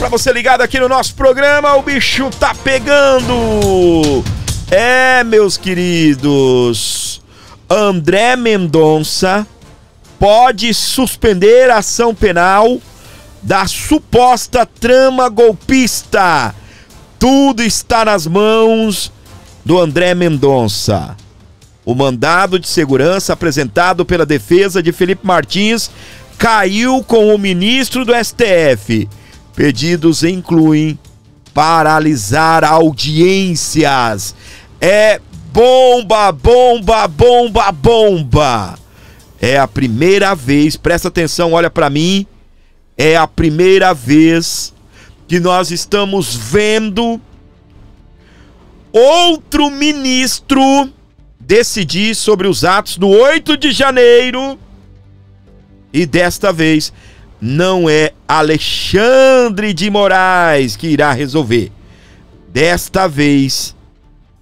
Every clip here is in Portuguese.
pra você ligado aqui no nosso programa, o bicho tá pegando. Meus queridos, André Mendonça pode suspender a ação penal da suposta trama golpista. Tudo está nas mãos do André Mendonça. O mandado de segurança apresentado pela defesa de Felipe Martins caiu com o ministro do STF. Pedidos incluem paralisar audiências. É bomba, bomba, bomba, bomba. É a primeira vez, presta atenção, olha pra mim. É a primeira vez que nós estamos vendo outro ministro decidir sobre os atos do 8 de janeiro. E desta vez não é Alexandre de Moraes que irá resolver. Desta vez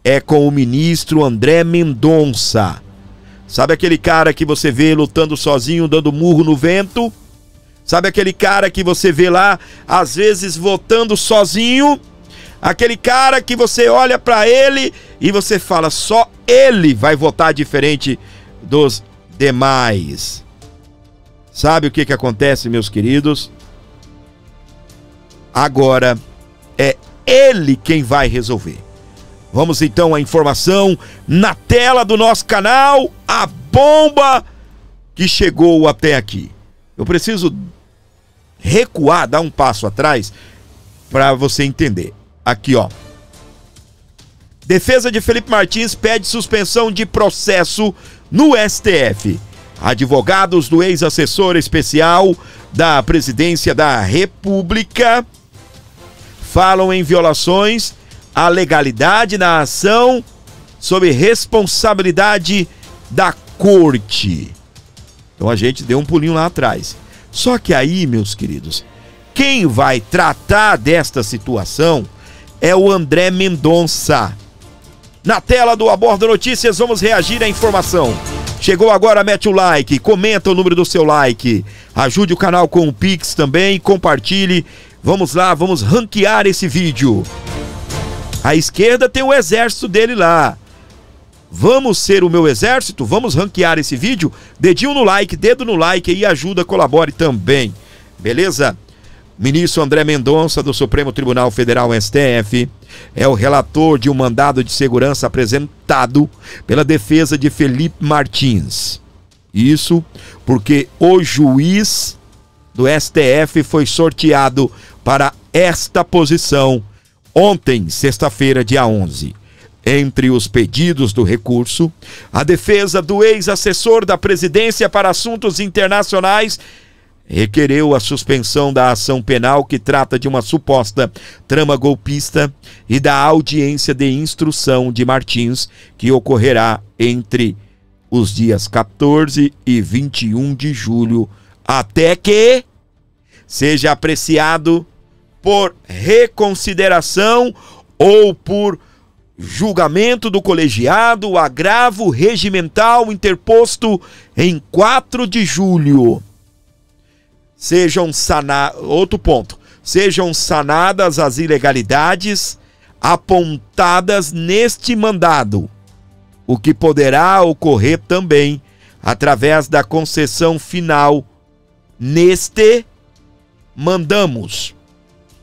é com o ministro André Mendonça. Sabe aquele cara que você vê lutando sozinho, dando murro no vento? Sabe aquele cara que você vê lá, às vezes, votando sozinho? Aquele cara que você olha pra ele e você fala, só ele vai votar diferente dos demais. Sabe o que acontece, meus queridos? Agora é ele quem vai resolver. Vamos então à informação na tela do nosso canal, a bomba que chegou até aqui. Eu preciso recuar, dar um passo atrás para você entender. Aqui, ó. Defesa de Felipe Martins pede suspensão de processo no STF. Advogados do ex-assessor especial da Presidência da República falam em violações à legalidade na ação sob responsabilidade da corte. Então a gente deu um pulinho lá atrás. Só que aí, meus queridos, quem vai tratar desta situação é o André Mendonça. Na tela do Aborda Notícias, vamos reagir à informação. Chegou agora, mete o like, comenta o número do seu like, ajude o canal com o Pix também, compartilhe. Vamos lá, vamos ranquear esse vídeo. A esquerda tem o exército dele lá. Vamos ser o meu exército? Vamos ranquear esse vídeo? Dedinho no like, dedo no like e ajuda, colabore também. Beleza? Ministro André Mendonça, do Supremo Tribunal Federal, STF, é o relator de um mandado de segurança apresentado pela defesa de Felipe Martins. Isso porque o juiz do STF foi sorteado para esta posição ontem, sexta-feira, dia 11. Entre os pedidos do recurso, a defesa do ex-assessor da Presidência para Assuntos Internacionais requereu a suspensão da ação penal que trata de uma suposta trama golpista e da audiência de instrução de Martins, que ocorrerá entre os dias 14 e 21 de julho, até que seja apreciado por reconsideração ou por julgamento do colegiado o agravo regimental interposto em 4 de julho. Outro ponto. Sejam sanadas as ilegalidades apontadas neste mandado, o que poderá ocorrer também através da concessão final neste mandamos,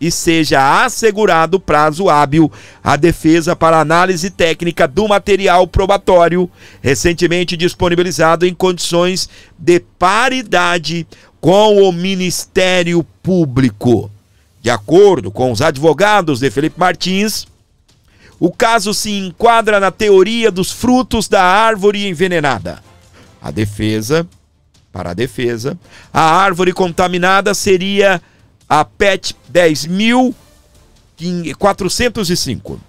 e seja assegurado prazo hábil à defesa para análise técnica do material probatório recentemente disponibilizado em condições de paridade com o Ministério Público. De acordo com os advogados de Felipe Martins, o caso se enquadra na teoria dos frutos da árvore envenenada. Para a defesa, a árvore contaminada seria a PET 10.405.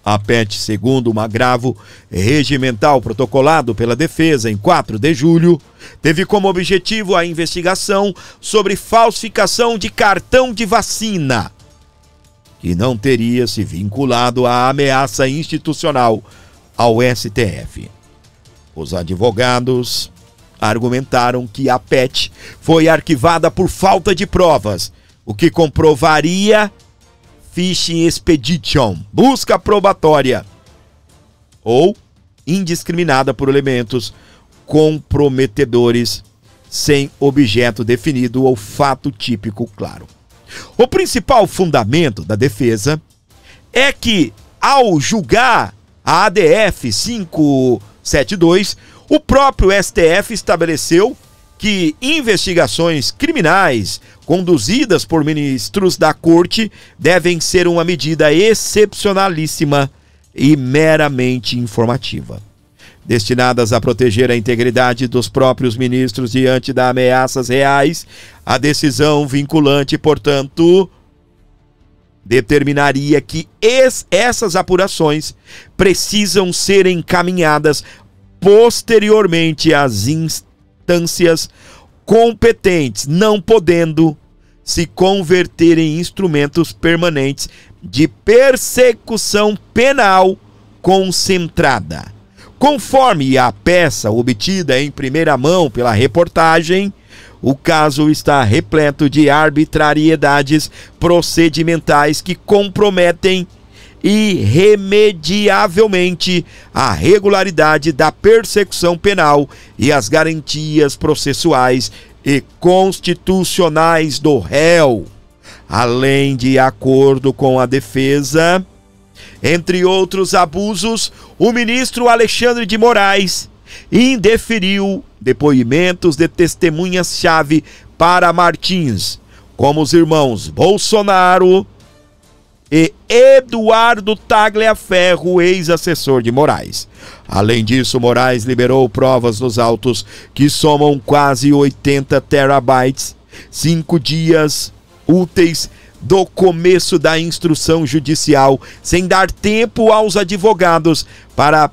A PET, segundo um agravo regimental protocolado pela defesa em 4 de julho, teve como objetivo a investigação sobre falsificação de cartão de vacina, que não teria se vinculado à ameaça institucional ao STF. Os advogados argumentaram que a PET foi arquivada por falta de provas, o que comprovaria Fishing Expedition, busca probatória ou indiscriminada por elementos comprometedores sem objeto definido ou fato típico claro. O principal fundamento da defesa é que, ao julgar a ADF 572, o próprio STF estabeleceu que investigações criminais conduzidas por ministros da Corte devem ser uma medida excepcionalíssima e meramente informativa, destinadas a proteger a integridade dos próprios ministros diante de ameaças reais. A decisão vinculante, portanto, determinaria que essas apurações precisam ser encaminhadas posteriormente às instâncias competentes, não podendo se converter em instrumentos permanentes de persecução penal concentrada. Conforme a peça obtida em primeira mão pela reportagem, o caso está repleto de arbitrariedades procedimentais que comprometem irremediavelmente a regularidade da persecução penal e as garantias processuais e constitucionais do réu. Além de acordo com a defesa, entre outros abusos, o ministro Alexandre de Moraes indeferiu depoimentos de testemunhas-chave para Martins, como os irmãos Bolsonaro e Eduardo Tagliaferro, ex-assessor de Moraes. Além disso, Moraes liberou provas nos autos que somam quase 80 terabytes, 5 dias úteis do começo da instrução judicial, sem dar tempo aos advogados para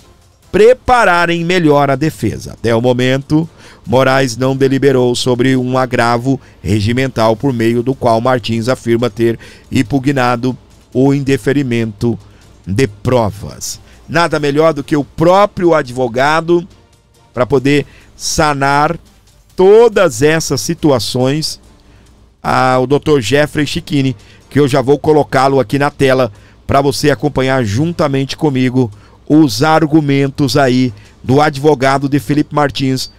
prepararem melhor a defesa. Até o momento, Moraes não deliberou sobre um agravo regimental por meio do qual Martins afirma ter impugnado o indeferimento de provas. Nada melhor do que o próprio advogado para poder sanar todas essas situações. O Dr. Jeffrey Chiquini, que eu já vou colocá-lo aqui na tela para você acompanhar juntamente comigo os argumentos aí do advogado de Felipe Martins.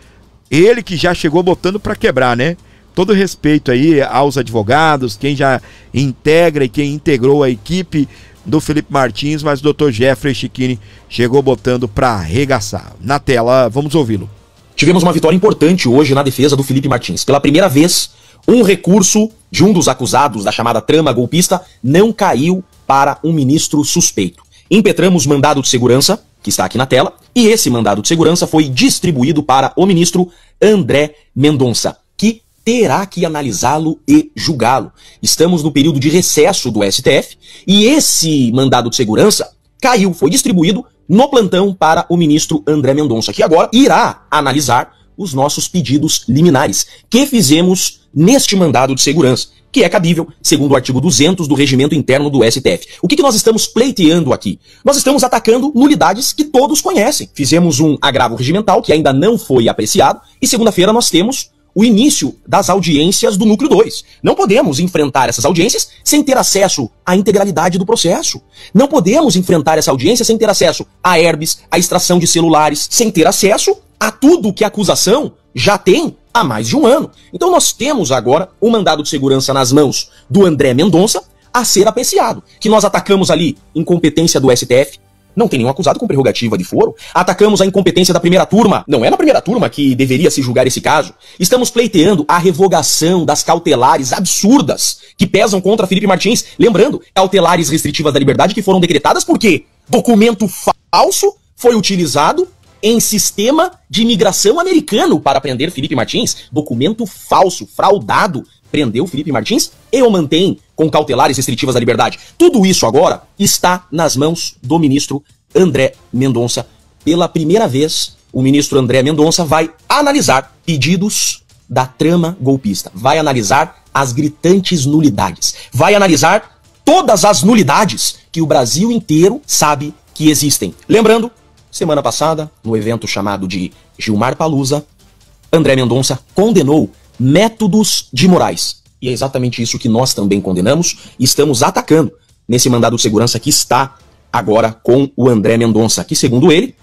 Ele que já chegou botando para quebrar, né? Todo respeito aí aos advogados, quem já integra e quem integrou a equipe do Felipe Martins, mas o Dr. Jeffrey Chiquini chegou botando para arregaçar. Na tela, vamos ouvi-lo. Tivemos uma vitória importante hoje na defesa do Felipe Martins. Pela primeira vez, um recurso de um dos acusados da chamada trama golpista não caiu para um ministro suspeito. Impetramos mandado de segurança, que está aqui na tela, e esse mandado de segurança foi distribuído para o ministro André Mendonça, que terá que analisá-lo e julgá-lo. Estamos no período de recesso do STF e esse mandado de segurança caiu, foi distribuído no plantão para o ministro André Mendonça, que agora irá analisar os nossos pedidos liminares que fizemos neste mandado de segurança, que é cabível, segundo o artigo 200 do Regimento Interno do STF. O que nós estamos pleiteando aqui? Nós estamos atacando nulidades que todos conhecem. Fizemos um agravo regimental que ainda não foi apreciado e segunda-feira nós temos o início das audiências do Núcleo 2. Não podemos enfrentar essas audiências sem ter acesso à integralidade do processo. Não podemos enfrentar essa audiência sem ter acesso a herbes, a extração de celulares, sem ter acesso a tudo que a acusação já tem há mais de um ano. Então nós temos agora um mandado de segurança nas mãos do André Mendonça a ser apreciado. Que nós atacamos ali incompetência do STF. Não tem nenhum acusado com prerrogativa de foro. Atacamos a incompetência da primeira turma. Não é na primeira turma que deveria se julgar esse caso. Estamos pleiteando a revogação das cautelares absurdas que pesam contra Felipe Martins. Lembrando, cautelares restritivas da liberdade que foram decretadas porque documento falso foi utilizado em sistema de imigração americano para prender Felipe Martins. Documento falso, fraudado, prendeu Felipe Martins e o mantém com cautelares restritivas da liberdade. Tudo isso agora está nas mãos do ministro André Mendonça. Pela primeira vez, o ministro André Mendonça vai analisar pedidos da trama golpista. Vai analisar as gritantes nulidades. Vai analisar todas as nulidades que o Brasil inteiro sabe que existem. Lembrando, semana passada, no evento chamado de Gilmar Palusa, André Mendonça condenou métodos de Moraes E é exatamente isso que nós também condenamos e estamos atacando nesse mandado de segurança que está agora com o André Mendonça, que, segundo ele,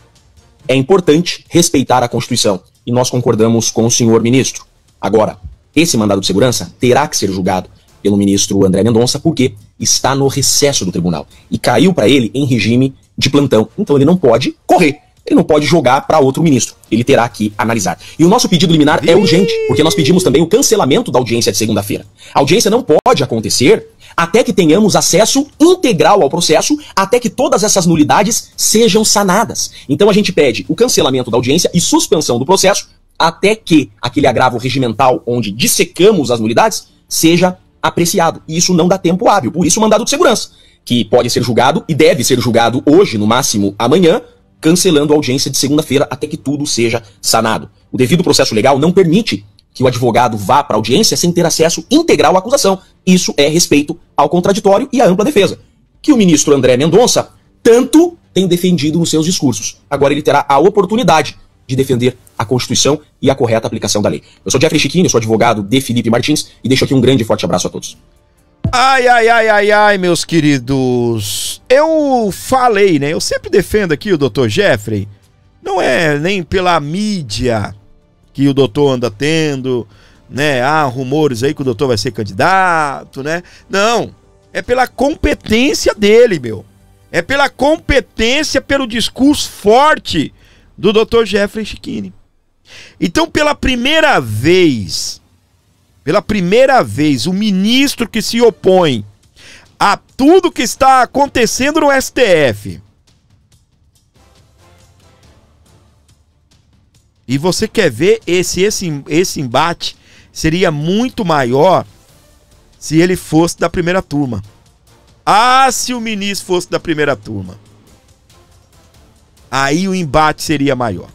é importante respeitar a Constituição. E nós concordamos com o senhor ministro. Agora, esse mandado de segurança terá que ser julgado pelo ministro André Mendonça, porque está no recesso do tribunal e caiu para ele em regime de plantão. Então ele não pode correr, ele não pode jogar para outro ministro, ele terá que analisar. E o nosso pedido liminar é urgente, porque nós pedimos também o cancelamento da audiência de segunda-feira. A audiência não pode acontecer até que tenhamos acesso integral ao processo, até que todas essas nulidades sejam sanadas. Então a gente pede o cancelamento da audiência e suspensão do processo até que aquele agravo regimental onde dissecamos as nulidades seja apreciado. E isso não dá tempo hábil. Por isso o mandado de segurança, que pode ser julgado e deve ser julgado hoje, no máximo amanhã, cancelando a audiência de segunda-feira até que tudo seja sanado. O devido processo legal não permite que o advogado vá para a audiência sem ter acesso integral à acusação. Isso é respeito ao contraditório e à ampla defesa, que o ministro André Mendonça tanto tem defendido nos seus discursos. Agora ele terá a oportunidade de defender a Constituição e a correta aplicação da lei. Eu sou Jeffrey Chiquini, eu sou advogado de Felipe Martins e deixo aqui um grande e forte abraço a todos. Ai, meus queridos. Eu falei, né? Eu sempre defendo aqui o Dr. Jeffrey. Não é nem pela mídia que o doutor anda tendo, né? Há rumores aí que o doutor vai ser candidato, né? Não. É pela competência dele, meu. É pela competência, pelo discurso forte do Dr. Jeffrey Chiquini. Então, pela primeira vez, o ministro que se opõe a tudo que está acontecendo no STF. E você quer ver esse embate seria muito maior se ele fosse da primeira turma. Ah, se o ministro fosse da primeira turma. Aí o embate seria maior.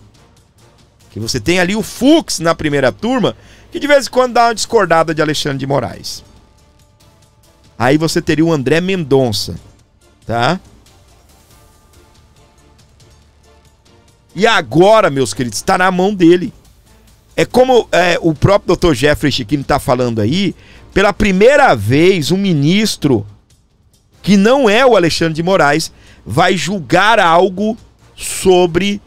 Que você tem ali o Fux na primeira turma, que de vez em quando dá uma discordada de Alexandre de Moraes. Aí você teria o André Mendonça, tá? E agora, meus queridos, está na mão dele. É como o próprio Dr. Jeffrey Chiquini está falando aí, pela primeira vez um ministro que não é o Alexandre de Moraes vai julgar algo sobre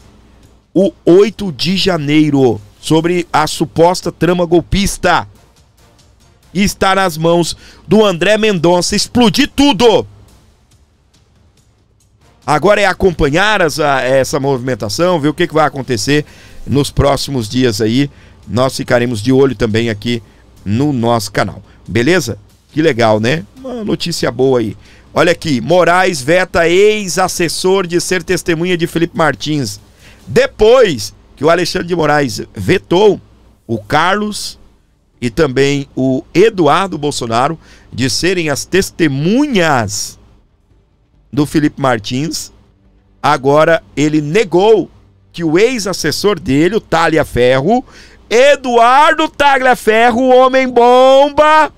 o 8 de janeiro, sobre a suposta trama golpista. E está nas mãos do André Mendonça explodir tudo. Agora é acompanhar essa movimentação, ver o que vai acontecer nos próximos dias aí. Nós ficaremos de olho também aqui no nosso canal. Beleza? Que legal, né? Uma notícia boa aí. Olha aqui, Moraes veta ex-assessor de ser testemunha de Felipe Martins. Depois que o Alexandre de Moraes vetou o Carlos e também o Eduardo Bolsonaro de serem as testemunhas do Felipe Martins, agora ele negou que o ex-assessor dele, o Tagliaferro, Eduardo Tagliaferro, o homem-bomba,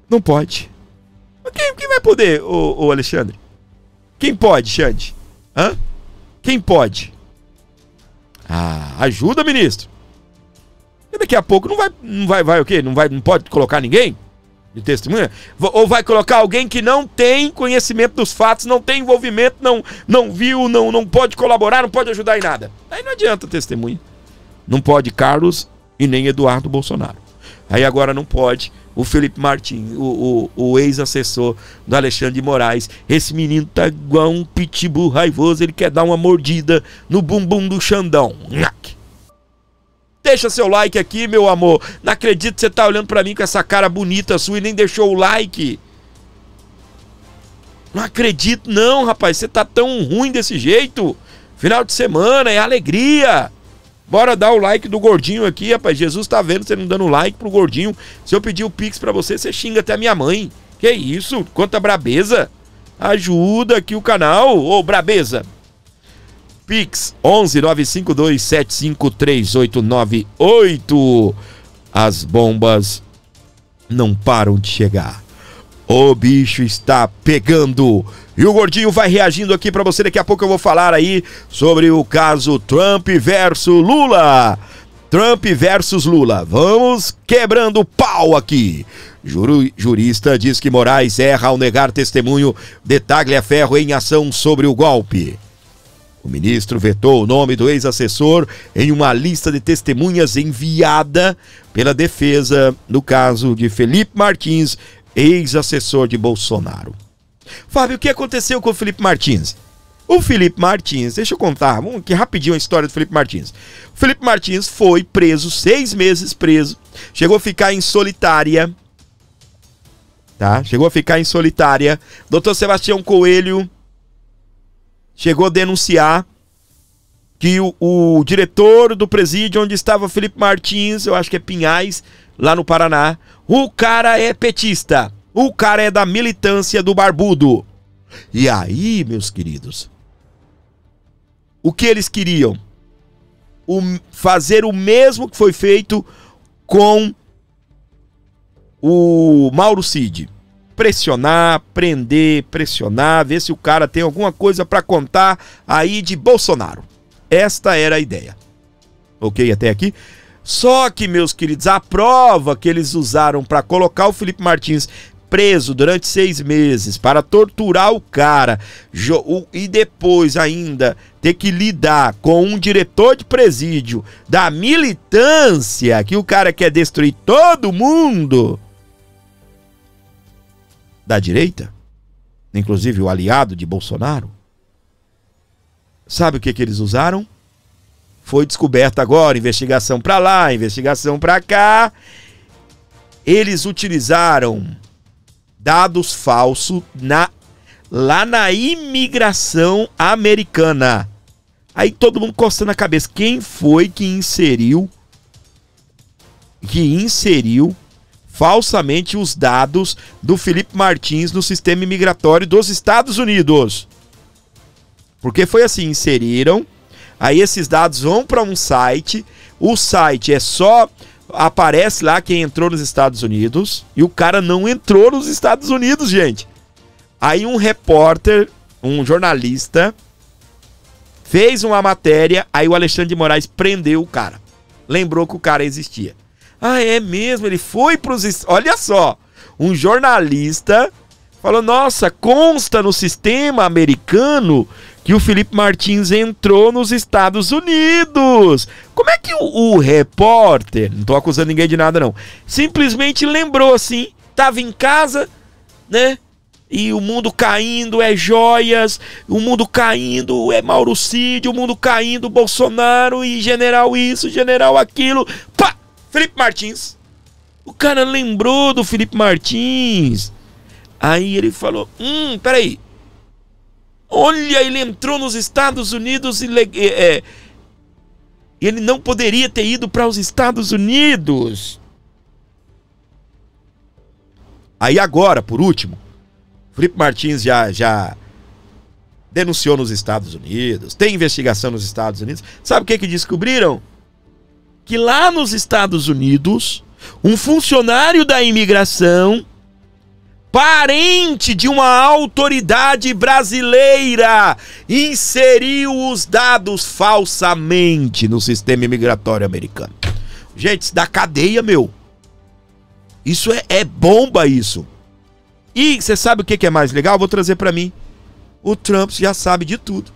não pode. Quem vai poder, ô Alexandre? Quem pode, Xande? Hã? Quem pode? Ah, ajuda, ministro. E daqui a pouco não vai o quê? Não pode colocar ninguém de testemunha? Ou vai colocar alguém que não tem conhecimento dos fatos, não tem envolvimento, não viu, não pode colaborar, não pode ajudar em nada. Aí não adianta testemunha. Não pode Carlos e nem Eduardo Bolsonaro. Aí agora não pode o Felipe Martins, o ex-assessor do Alexandre de Moraes. Esse menino tá igual um pitbull raivoso, ele quer dar uma mordida no bumbum do Xandão. Deixa seu like aqui, meu amor. Não acredito que você tá olhando pra mim com essa cara bonita sua e nem deixou o like. Não acredito não, rapaz, você tá tão ruim desse jeito. Final de semana, é alegria. Bora dar o like do gordinho aqui, rapaz. Jesus tá vendo você não dando like pro gordinho. Se eu pedir o Pix pra você, você xinga até a minha mãe. Que isso? Quanta brabeza. Ajuda aqui o canal, ô brabeza. Pix 11-952-753898. As bombas não param de chegar. O bicho está pegando. E o gordinho vai reagindo aqui pra você. Daqui a pouco eu vou falar aí sobre o caso Trump versus Lula. Trump versus Lula. Vamos quebrando o pau aqui. Jurista diz que Moraes erra ao negar testemunho de Tagliaferro em ação sobre o golpe. O ministro vetou o nome do ex-assessor em uma lista de testemunhas enviada pela defesa no caso de Felipe Martins, ex-assessor de Bolsonaro. Fábio, o que aconteceu com o Felipe Martins? O Felipe Martins, deixa eu contar, vamos aqui rapidinho a história do Felipe Martins. O Felipe Martins foi preso, 6 meses preso, chegou a ficar em solitária, tá? Chegou a ficar em solitária. Dr. Sebastião Coelho chegou a denunciar que o diretor do presídio onde estava Felipe Martins, eu acho que é Pinhais, lá no Paraná, o cara é petista, o cara é da militância do Barbudo. E aí, meus queridos, o que eles queriam? Fazer o mesmo que foi feito com o Mauro Cid. Pressionar, prender, pressionar, ver se o cara tem alguma coisa para contar aí de Bolsonaro. Esta era a ideia. Ok, até aqui? Só que, meus queridos, a prova que eles usaram para colocar o Felipe Martins preso durante 6 meses, para torturar o cara e depois ainda ter que lidar com um diretor de presídio da militância, que o cara quer destruir todo mundo da direita, inclusive o aliado de Bolsonaro. Sabe o que eles usaram? Foi descoberto agora, investigação para lá, investigação para cá. Eles utilizaram dados falsos lá na imigração americana. Aí todo mundo coçando a cabeça. Quem foi que inseriu falsamente os dados do Felipe Martins no sistema imigratório dos Estados Unidos? Porque foi assim, inseriram, aí esses dados vão para um site, o site aparece lá quem entrou nos Estados Unidos, e o cara não entrou nos Estados Unidos, gente. Aí um repórter, um jornalista, fez uma matéria, aí o Alexandre de Moraes prendeu o cara. Lembrou que o cara existia. Ah, é mesmo? Ele foi para os... Olha só, um jornalista falou, nossa, consta no sistema americano que o Felipe Martins entrou nos Estados Unidos. Como é que o repórter, não tô acusando ninguém de nada não, simplesmente lembrou assim, tava em casa, né? E o mundo caindo é joias, o mundo caindo é Mauro Cid, o mundo caindo Bolsonaro e general isso, general aquilo. Pá! Felipe Martins. O cara lembrou do Felipe Martins. Aí ele falou, peraí. Olha, ele entrou nos Estados Unidos e ele não poderia ter ido para os Estados Unidos. Aí agora, por último, Felipe Martins já denunciou nos Estados Unidos, tem investigação nos Estados Unidos. Sabe o que descobriram? Que lá nos Estados Unidos, um funcionário da imigração, parente de uma autoridade brasileira, inseriu os dados falsamente no sistema imigratório americano. Gente, isso dá cadeia, meu. Isso é bomba, isso. E você sabe o que é mais legal? Vou trazer para mim. O Trump já sabe de tudo.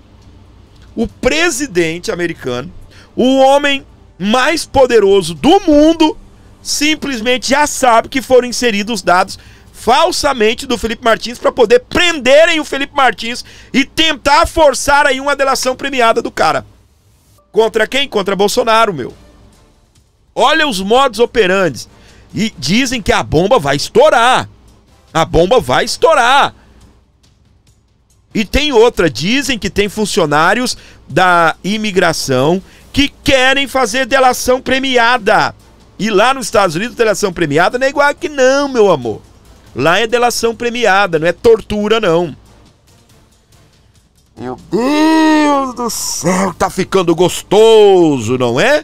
O presidente americano, o homem mais poderoso do mundo, simplesmente já sabe que foram inseridos dados falsamente do Felipe Martins para poder prenderem o Felipe Martins e tentar forçar aí uma delação premiada do cara. Contra quem? Contra Bolsonaro, meu. Olha os modus operandi. E dizem que a bomba vai estourar. A bomba vai estourar. E tem outra, dizem que tem funcionários da imigração que querem fazer delação premiada. E lá nos Estados Unidos, delação premiada não é igual aqui não, meu amor. Lá é delação premiada, não é tortura, não. Meu Deus do céu, tá ficando gostoso, não é?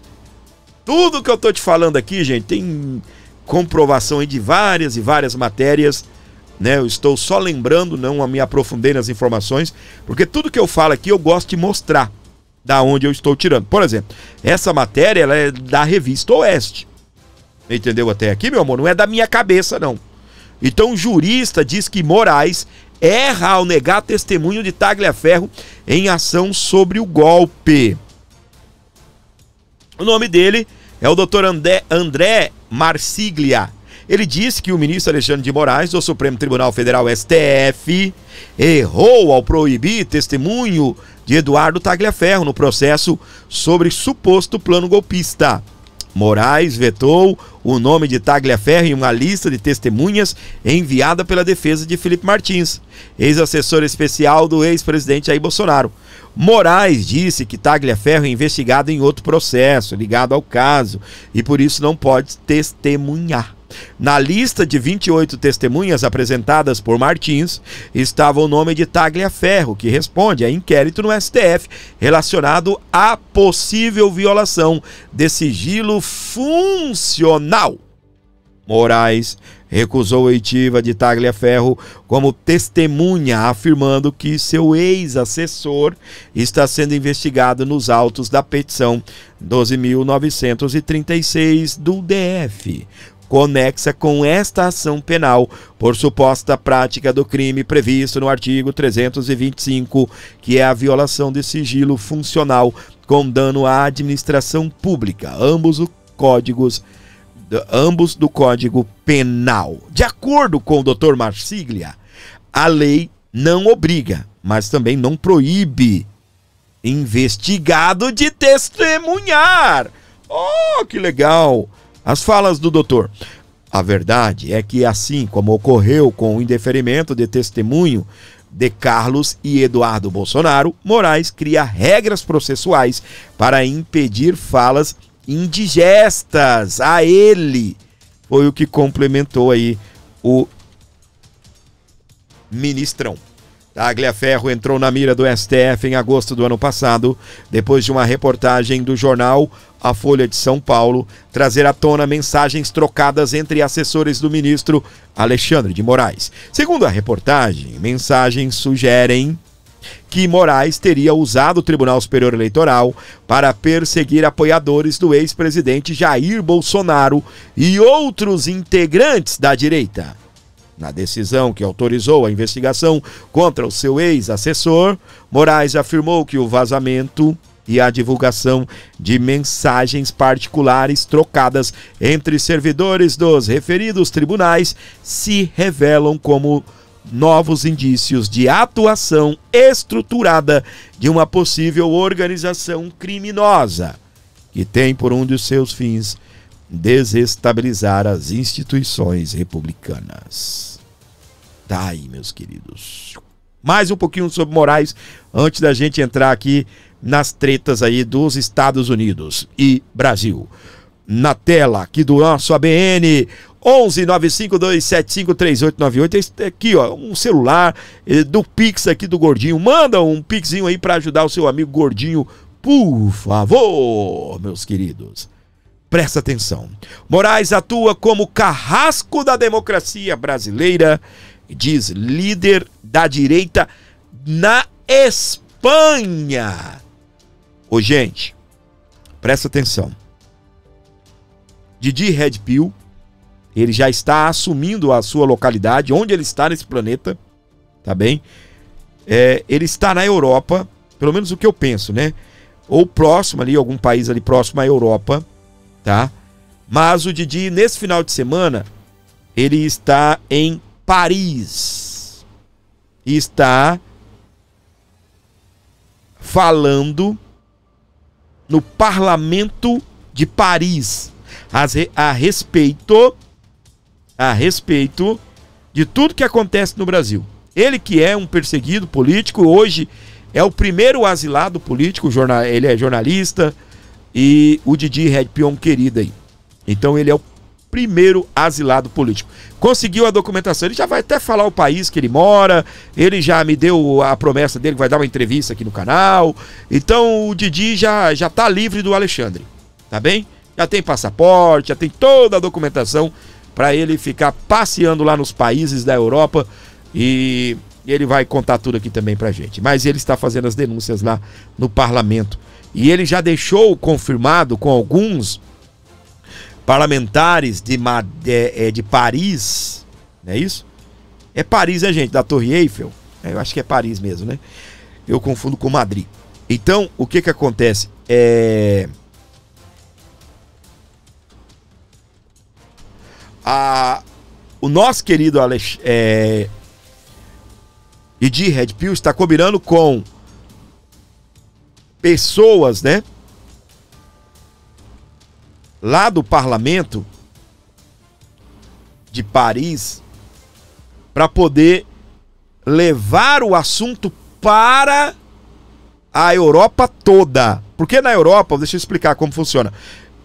Tudo que eu tô te falando aqui, gente, tem comprovação aí de várias e várias matérias, né? Eu estou só lembrando, não me aprofundei nas informações, porque tudo que eu falo aqui eu gosto de mostrar. da onde eu estou tirando. Por exemplo, essa matéria ela é da revista Oeste. Entendeu até aqui, meu amor? Não é da minha cabeça, não. Então o jurista diz que Moraes erra ao negar testemunho de Tagliaferro em ação sobre o golpe. O nome dele é o Dr. André Marsiglia. Ele disse que o ministro Alexandre de Moraes, do Supremo Tribunal Federal, STF, errou ao proibir testemunho de Eduardo Tagliaferro no processo sobre suposto plano golpista. Moraes vetou o nome de Tagliaferro em uma lista de testemunhas enviada pela defesa de Felipe Martins, ex-assessor especial do ex-presidente Jair Bolsonaro. Moraes disse que Tagliaferro é investigado em outro processo ligado ao caso e por isso não pode testemunhar. Na lista de 28 testemunhas apresentadas por Martins, estava o nome de Tagliaferro, que responde a inquérito no STF relacionado à possível violação de sigilo funcional. Moraes recusou a oitiva de Tagliaferro como testemunha, afirmando que seu ex-assessor está sendo investigado nos autos da petição 12.936 do DF. Conexa com esta ação penal por suposta prática do crime previsto no artigo 325, que é a violação de sigilo funcional com dano à administração pública, ambos do Código Penal. De acordo com o Dr. Marsiglia, a lei não obriga, mas também não proíbe investigado de testemunhar. Oh, que legal! As falas do doutor. A verdade é que, assim como ocorreu com o indeferimento de testemunho de Carlos e Eduardo Bolsonaro, Moraes cria regras processuais para impedir falas indigestas a ele. Foi o que complementou aí o ministrão. Tagliaferro entrou na mira do STF em agosto do ano passado, depois de uma reportagem do jornal A Folha de São Paulo trazer à tona mensagens trocadas entre assessores do ministro Alexandre de Moraes. Segundo a reportagem, mensagens sugerem que Moraes teria usado o Tribunal Superior Eleitoral para perseguir apoiadores do ex-presidente Jair Bolsonaro e outros integrantes da direita. Na decisão que autorizou a investigação contra o seu ex-assessor, Moraes afirmou que o vazamento e a divulgação de mensagens particulares trocadas entre servidores dos referidos tribunais se revelam como novos indícios de atuação estruturada de uma possível organização criminosa, que tem por um dos seus fins desestabilizar as instituições republicanas. Tá aí, meus queridos. Mais um pouquinho sobre Moraes antes da gente entrar aqui nas tretas aí dos Estados Unidos e Brasil. Na tela aqui do nosso ABN 11-95275-3898. Esse aqui, ó, um celular do Pix aqui do Gordinho. Manda um Pixinho aí para ajudar o seu amigo Gordinho, por favor, meus queridos. Presta atenção. Moraes atua como carrasco da democracia brasileira, diz líder da direita na Espanha. Ô, gente, presta atenção. Didi Red Pill, ele já está assumindo a sua localidade, onde ele está nesse planeta, tá bem? Ele está na Europa, pelo menos o que eu penso, né? Ou próximo ali, algum país ali próximo à Europa, tá? Mas o Didi, nesse final de semana, ele está em Paris. E está falando no Parlamento de Paris a respeito de tudo que acontece no Brasil. Ele que é um perseguido político, hoje é o primeiro asilado político, ele é jornalista, e o Didi Red Pill é um querido aí. Então ele é o primeiro asilado político. Conseguiu a documentação, ele já vai até falar o país que ele mora, ele já me deu a promessa dele que vai dar uma entrevista aqui no canal. Então o Didi já tá livre do Alexandre, tá bem? Já tem passaporte, já tem toda a documentação para ele ficar passeando lá nos países da Europa, e ele vai contar tudo aqui também pra gente. Mas ele está fazendo as denúncias lá no parlamento E ele já deixou confirmado com alguns parlamentares de Paris, não é isso? É Paris, né, gente? Da Torre Eiffel? Eu acho que é Paris mesmo, né? Eu confundo com Madrid. Então, o que acontece? O nosso querido Edir Redpill está combinando com pessoas, né, lá do parlamento de Paris para poder levar o assunto para a Europa toda. Porque na Europa, deixa eu explicar como funciona.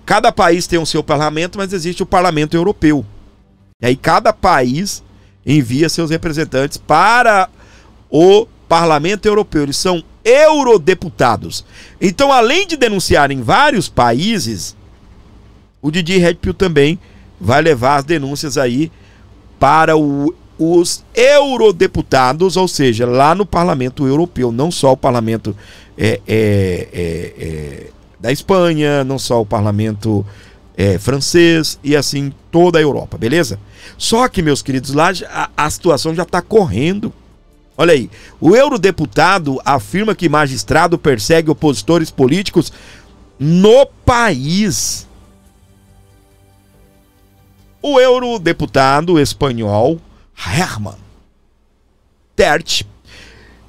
Cada país tem o seu parlamento, mas existe o parlamento europeu. E aí cada país envia seus representantes para o parlamento europeu. Eles são eurodeputados. Então, além de denunciar em vários países, o Edir Redpill também vai levar as denúncias aí para os eurodeputados, ou seja, lá no parlamento europeu, não só o parlamento da Espanha, não só o parlamento francês e assim toda a Europa, beleza? Só que, meus queridos, lá a situação já está correndo. Olha aí, o eurodeputado afirma que magistrado persegue opositores políticos no país. O eurodeputado espanhol Herman Tertsch,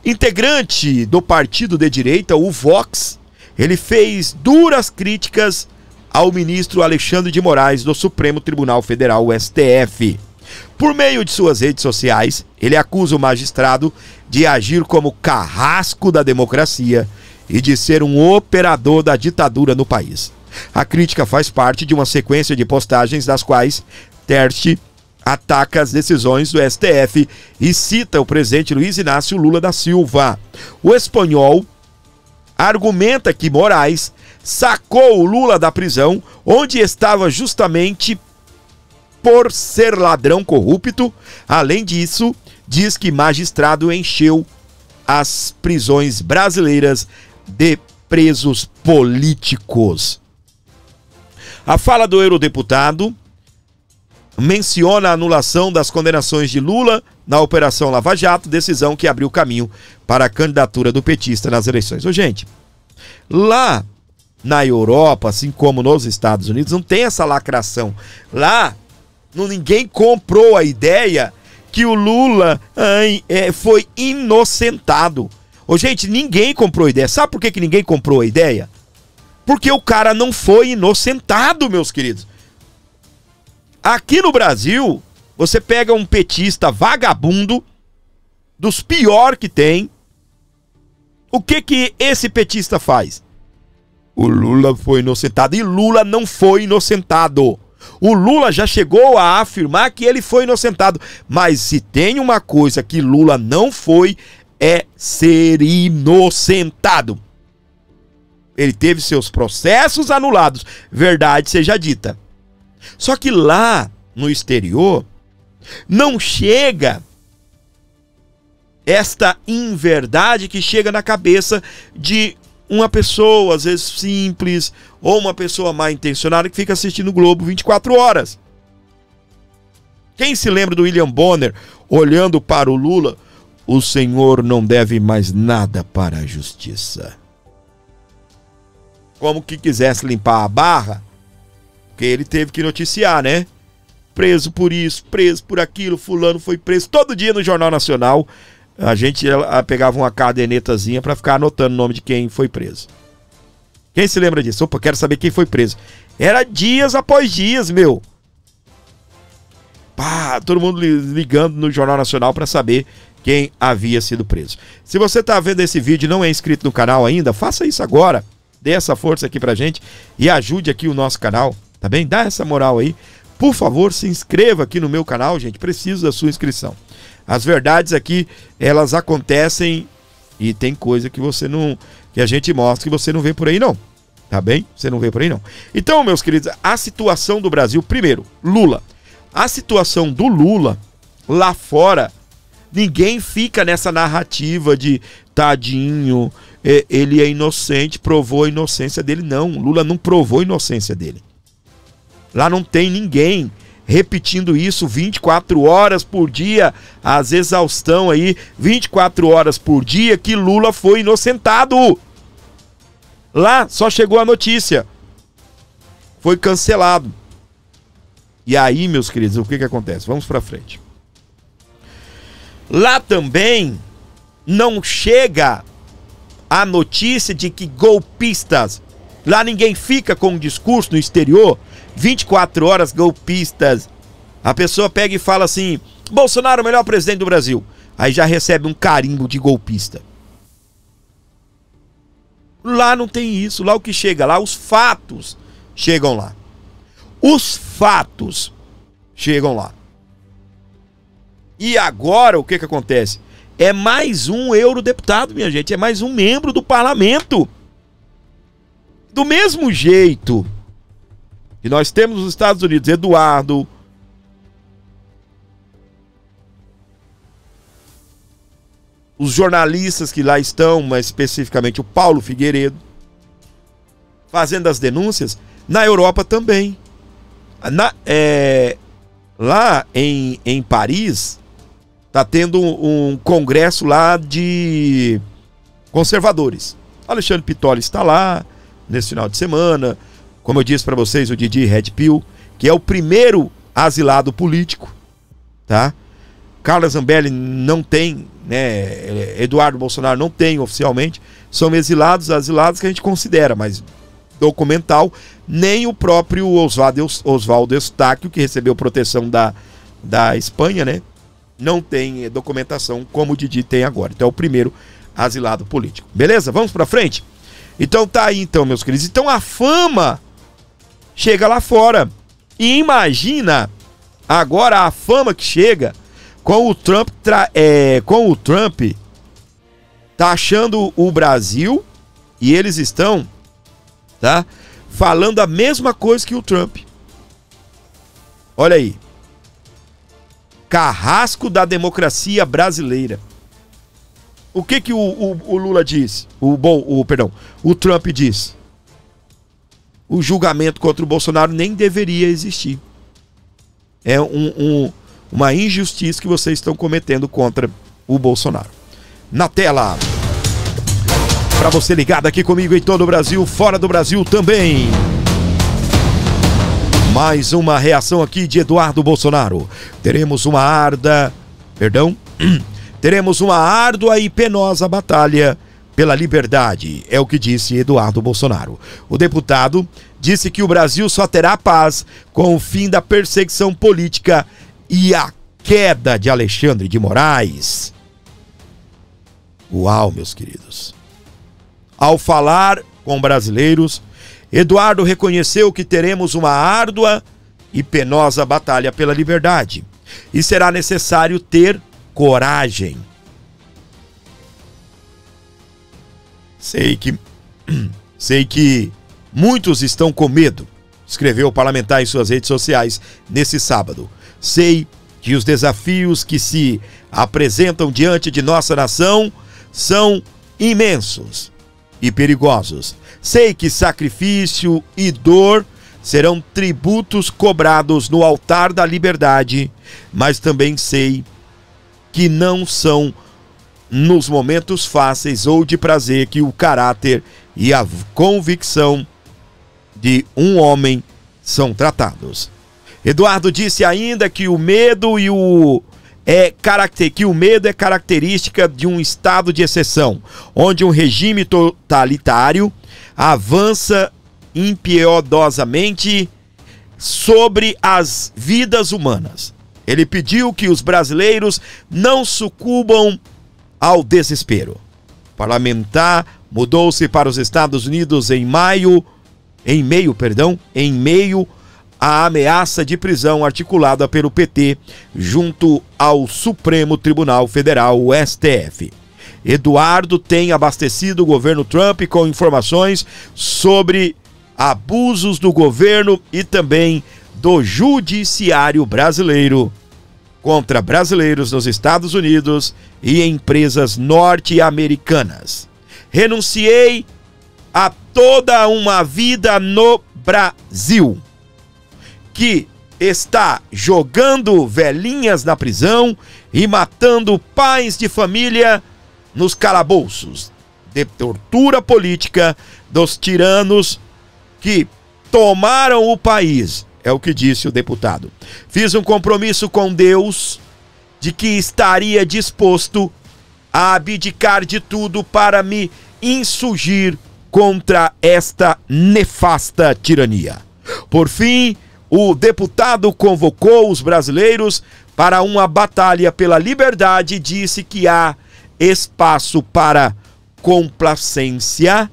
integrante do partido de direita, o Vox, ele fez duras críticas ao ministro Alexandre de Moraes do Supremo Tribunal Federal, o STF. Por meio de suas redes sociais, ele acusa o magistrado de agir como carrasco da democracia e de ser um operador da ditadura no país. A crítica faz parte de uma sequência de postagens das quais Tertsch ataca as decisões do STF e cita o presidente Luiz Inácio Lula da Silva. O espanhol argumenta que Moraes sacou o Lula da prisão, onde estava justamente por ser ladrão corrupto. Além disso, diz que magistrado encheu as prisões brasileiras de presos políticos. A fala do eurodeputado menciona a anulação das condenações de Lula na Operação Lava Jato, decisão que abriu caminho para a candidatura do petista nas eleições. Ô, gente, lá na Europa, assim como nos Estados Unidos, não tem essa lacração. Lá, ninguém comprou a ideia que o Lula foi inocentado. Ô, gente, ninguém comprou a ideia. Sabe por que ninguém comprou a ideia? Porque o cara não foi inocentado, meus queridos. Aqui no Brasil, você pega um petista vagabundo, dos piores que tem. O que esse petista faz? O Lula foi inocentado. E Lula não foi inocentado. O Lula já chegou a afirmar que ele foi inocentado. Mas se tem uma coisa que Lula não foi, é ser inocentado. Ele teve seus processos anulados. Verdade seja dita. Só que lá no exterior não chega esta inverdade que chega na cabeça de uma pessoa, às vezes simples, ou uma pessoa mal intencionada que fica assistindo o Globo 24 horas. Quem se lembra do William Bonner olhando para o Lula? O senhor não deve mais nada para a justiça. Como que quisesse limpar a barra, porque ele teve que noticiar, né? Preso por isso, preso por aquilo, fulano foi preso. Todo dia no Jornal Nacional, a gente pegava uma cadernetazinha para ficar anotando o nome de quem foi preso. Quem se lembra disso? Opa, quero saber quem foi preso. Era dias após dias, meu. Pá, todo mundo ligando no Jornal Nacional para saber quem havia sido preso. Se você tá vendo esse vídeo e não é inscrito no canal ainda, faça isso agora. Dê essa força aqui pra gente e ajude aqui o nosso canal, tá bem? Dá essa moral aí. Por favor, se inscreva aqui no meu canal, gente. Preciso da sua inscrição. As verdades aqui, elas acontecem e tem coisa que você não, que a gente mostra que você não vê por aí não. Tá bem? Você não vê por aí não. Então, meus queridos, a situação do Brasil, primeiro, Lula. A situação do Lula lá fora, ninguém fica nessa narrativa de tadinho, ele é inocente, provou a inocência dele. Não, Lula não provou a inocência dele. Lá não tem ninguém repetindo isso 24 horas por dia, às exaustão aí, 24 horas por dia, que Lula foi inocentado. Lá só chegou a notícia. Foi cancelado. E aí, meus queridos, o que acontece? Vamos pra frente. Lá também não chega a notícia de que golpistas, lá ninguém fica com um discurso no exterior, 24 horas golpistas. A pessoa pega e fala assim: Bolsonaro é o melhor presidente do Brasil. Aí já recebe um carimbo de golpista. Lá não tem isso. Lá o que chega lá, os fatos chegam lá. Os fatos chegam lá. E agora o que acontece? É mais um eurodeputado, minha gente. É mais um membro do parlamento. Do mesmo jeito que nós temos nos Estados Unidos, Eduardo, os jornalistas que lá estão, mas especificamente o Paulo Figueiredo, fazendo as denúncias, na Europa também. Lá em Paris, está tendo um congresso lá de conservadores. Alexandre Pitoli está lá nesse final de semana. Como eu disse para vocês, o Didi Red Pill, que é o primeiro asilado político, tá? Carla Zambelli não tem, né? Eduardo Bolsonaro não tem oficialmente. São asilados que a gente considera, mas documental. Nem o próprio Oswaldo Eustáquio, que recebeu proteção da Espanha, né? Não tem documentação como o Didi tem agora. Então é o primeiro asilado político. Beleza? Vamos pra frente? Então tá aí, então, meus queridos. Então a fama chega lá fora. E imagina agora a fama que chega com o Trump, tá achando o Brasil, e eles estão, tá, falando a mesma coisa que o Trump. Olha aí. Carrasco da democracia brasileira. O que o Lula disse? O Trump disse: o julgamento contra o Bolsonaro nem deveria existir. É uma injustiça que vocês estão cometendo contra o Bolsonaro. Na tela, para você ligado aqui comigo em todo o Brasil, fora do Brasil também. Mais uma reação aqui de Eduardo Bolsonaro. Teremos uma árdua e penosa batalha pela liberdade, é o que disse Eduardo Bolsonaro. O deputado disse que o Brasil só terá paz com o fim da perseguição política e a queda de Alexandre de Moraes. Uau, meus queridos. Ao falar com brasileiros, Eduardo reconheceu que teremos uma árdua e penosa batalha pela liberdade e será necessário ter coragem. Sei que muitos estão com medo, escreveu o parlamentar em suas redes sociais nesse sábado. Sei que os desafios que se apresentam diante de nossa nação são imensos e perigosos. Sei que sacrifício e dor serão tributos cobrados no altar da liberdade, mas também sei que não são nos momentos fáceis ou de prazer que o caráter e a convicção de um homem são tratados. Eduardo disse ainda que o medo é característica de um estado de exceção, onde um regime totalitário avança impiedosamente sobre as vidas humanas. Ele pediu que os brasileiros não sucumbam ao desespero. O parlamentar mudou-se para os Estados Unidos em meio à ameaça de prisão articulada pelo PT junto ao Supremo Tribunal Federal, o STF. Eduardo tem abastecido o governo Trump com informações sobre abusos do governo e também do judiciário brasileiro contra brasileiros nos Estados Unidos e empresas norte-americanas. Renunciei a toda uma vida no Brasil, que está jogando velhinhas na prisão e matando pais de família nos calabouços de tortura política dos tiranos que tomaram o país, é o que disse o deputado. Fiz um compromisso com Deus de que estaria disposto a abdicar de tudo para me insurgir contra esta nefasta tirania. Por fim, o deputado convocou os brasileiros para uma batalha pela liberdade e disse que há espaço para complacência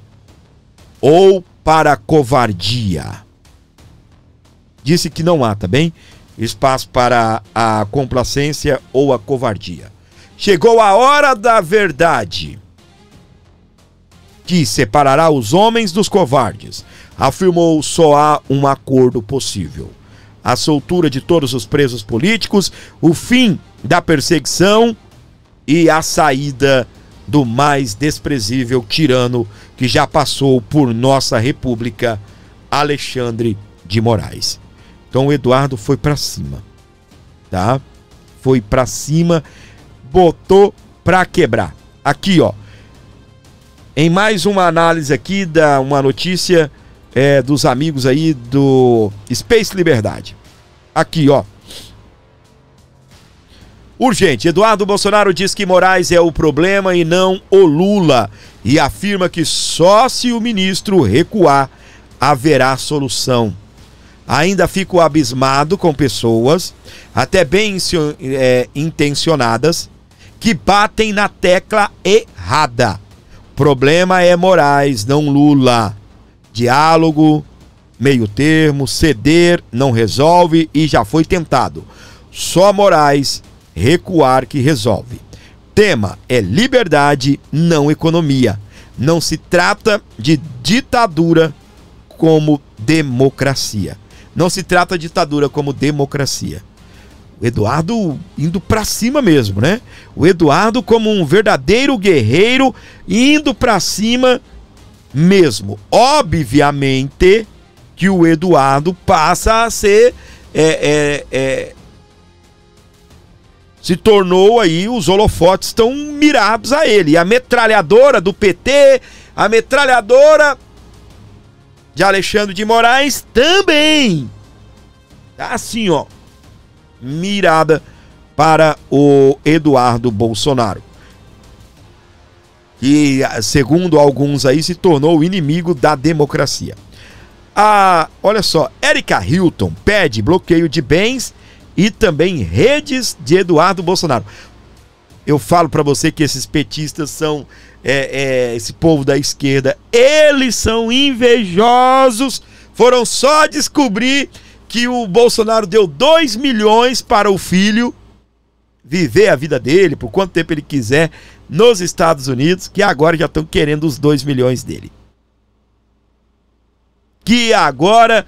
ou para covardia. Disse que não há, tá bem? Espaço para a complacência ou a covardia. Chegou a hora da verdade, que separará os homens dos covardes. Afirmou: só há um acordo possível: a soltura de todos os presos políticos, o fim da perseguição e a saída do mais desprezível tirano que já passou por nossa república, Alexandre de Moraes. Então o Eduardo foi pra cima, tá? Foi pra cima, botou pra quebrar. Aqui, ó, em mais uma análise aqui da uma notícia dos amigos aí do Space Liberdade. Aqui, ó. Urgente: Eduardo Bolsonaro diz que Moraes é o problema e não o Lula, e afirma que só se o ministro recuar haverá solução. Ainda fico abismado com pessoas, até bem intencionadas, que batem na tecla errada. Problema é Moraes, não Lula. Diálogo, meio termo, ceder não resolve e já foi tentado. Só Moraes recuar que resolve. Tema é liberdade, não economia. Não se trata de ditadura como democracia. Não se trata de ditadura como democracia. O Eduardo indo pra cima mesmo, né? O Eduardo como um verdadeiro guerreiro indo pra cima mesmo. Obviamente que o Eduardo passa a ser se tornou aí, os holofotes estão mirados a ele. E a metralhadora do PT, a metralhadora de Alexandre de Moraes também tá assim, ó, mirada para o Eduardo Bolsonaro, que, segundo alguns aí, se tornou o inimigo da democracia. Olha só, Érica Hilton pede bloqueio de bens e também redes de Eduardo Bolsonaro. Eu falo para você que esses petistas são esse povo da esquerda, eles são invejosos. Foram só descobrir que o Bolsonaro deu 2 milhões para o filho viver a vida dele, por quanto tempo ele quiser, nos Estados Unidos, que agora já estão querendo os 2 milhões dele. Que agora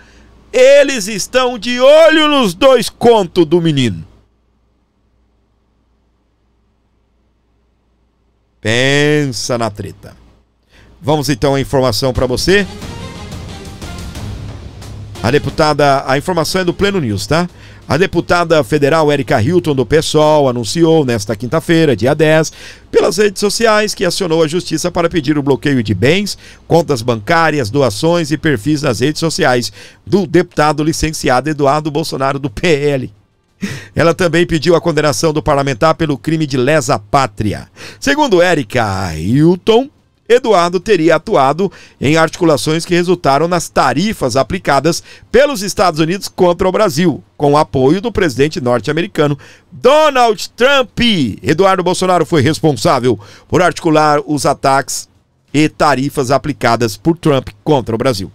eles estão de olho nos 2 contos do menino. Pensa na treta. Vamos então à informação para você. A informação é do Pleno News, tá? A deputada federal Érica Hilton, do PSOL, anunciou nesta quinta-feira, dia 10, pelas redes sociais, que acionou a justiça para pedir o bloqueio de bens, contas bancárias, doações e perfis nas redes sociais do deputado licenciado Eduardo Bolsonaro, do PL. Ela também pediu a condenação do parlamentar pelo crime de lesa pátria. Segundo Érica Hilton, Eduardo teria atuado em articulações que resultaram nas tarifas aplicadas pelos Estados Unidos contra o Brasil, com o apoio do presidente norte-americano Donald Trump. Eduardo Bolsonaro foi responsável por articular os ataques e tarifas aplicadas por Trump contra o Brasil.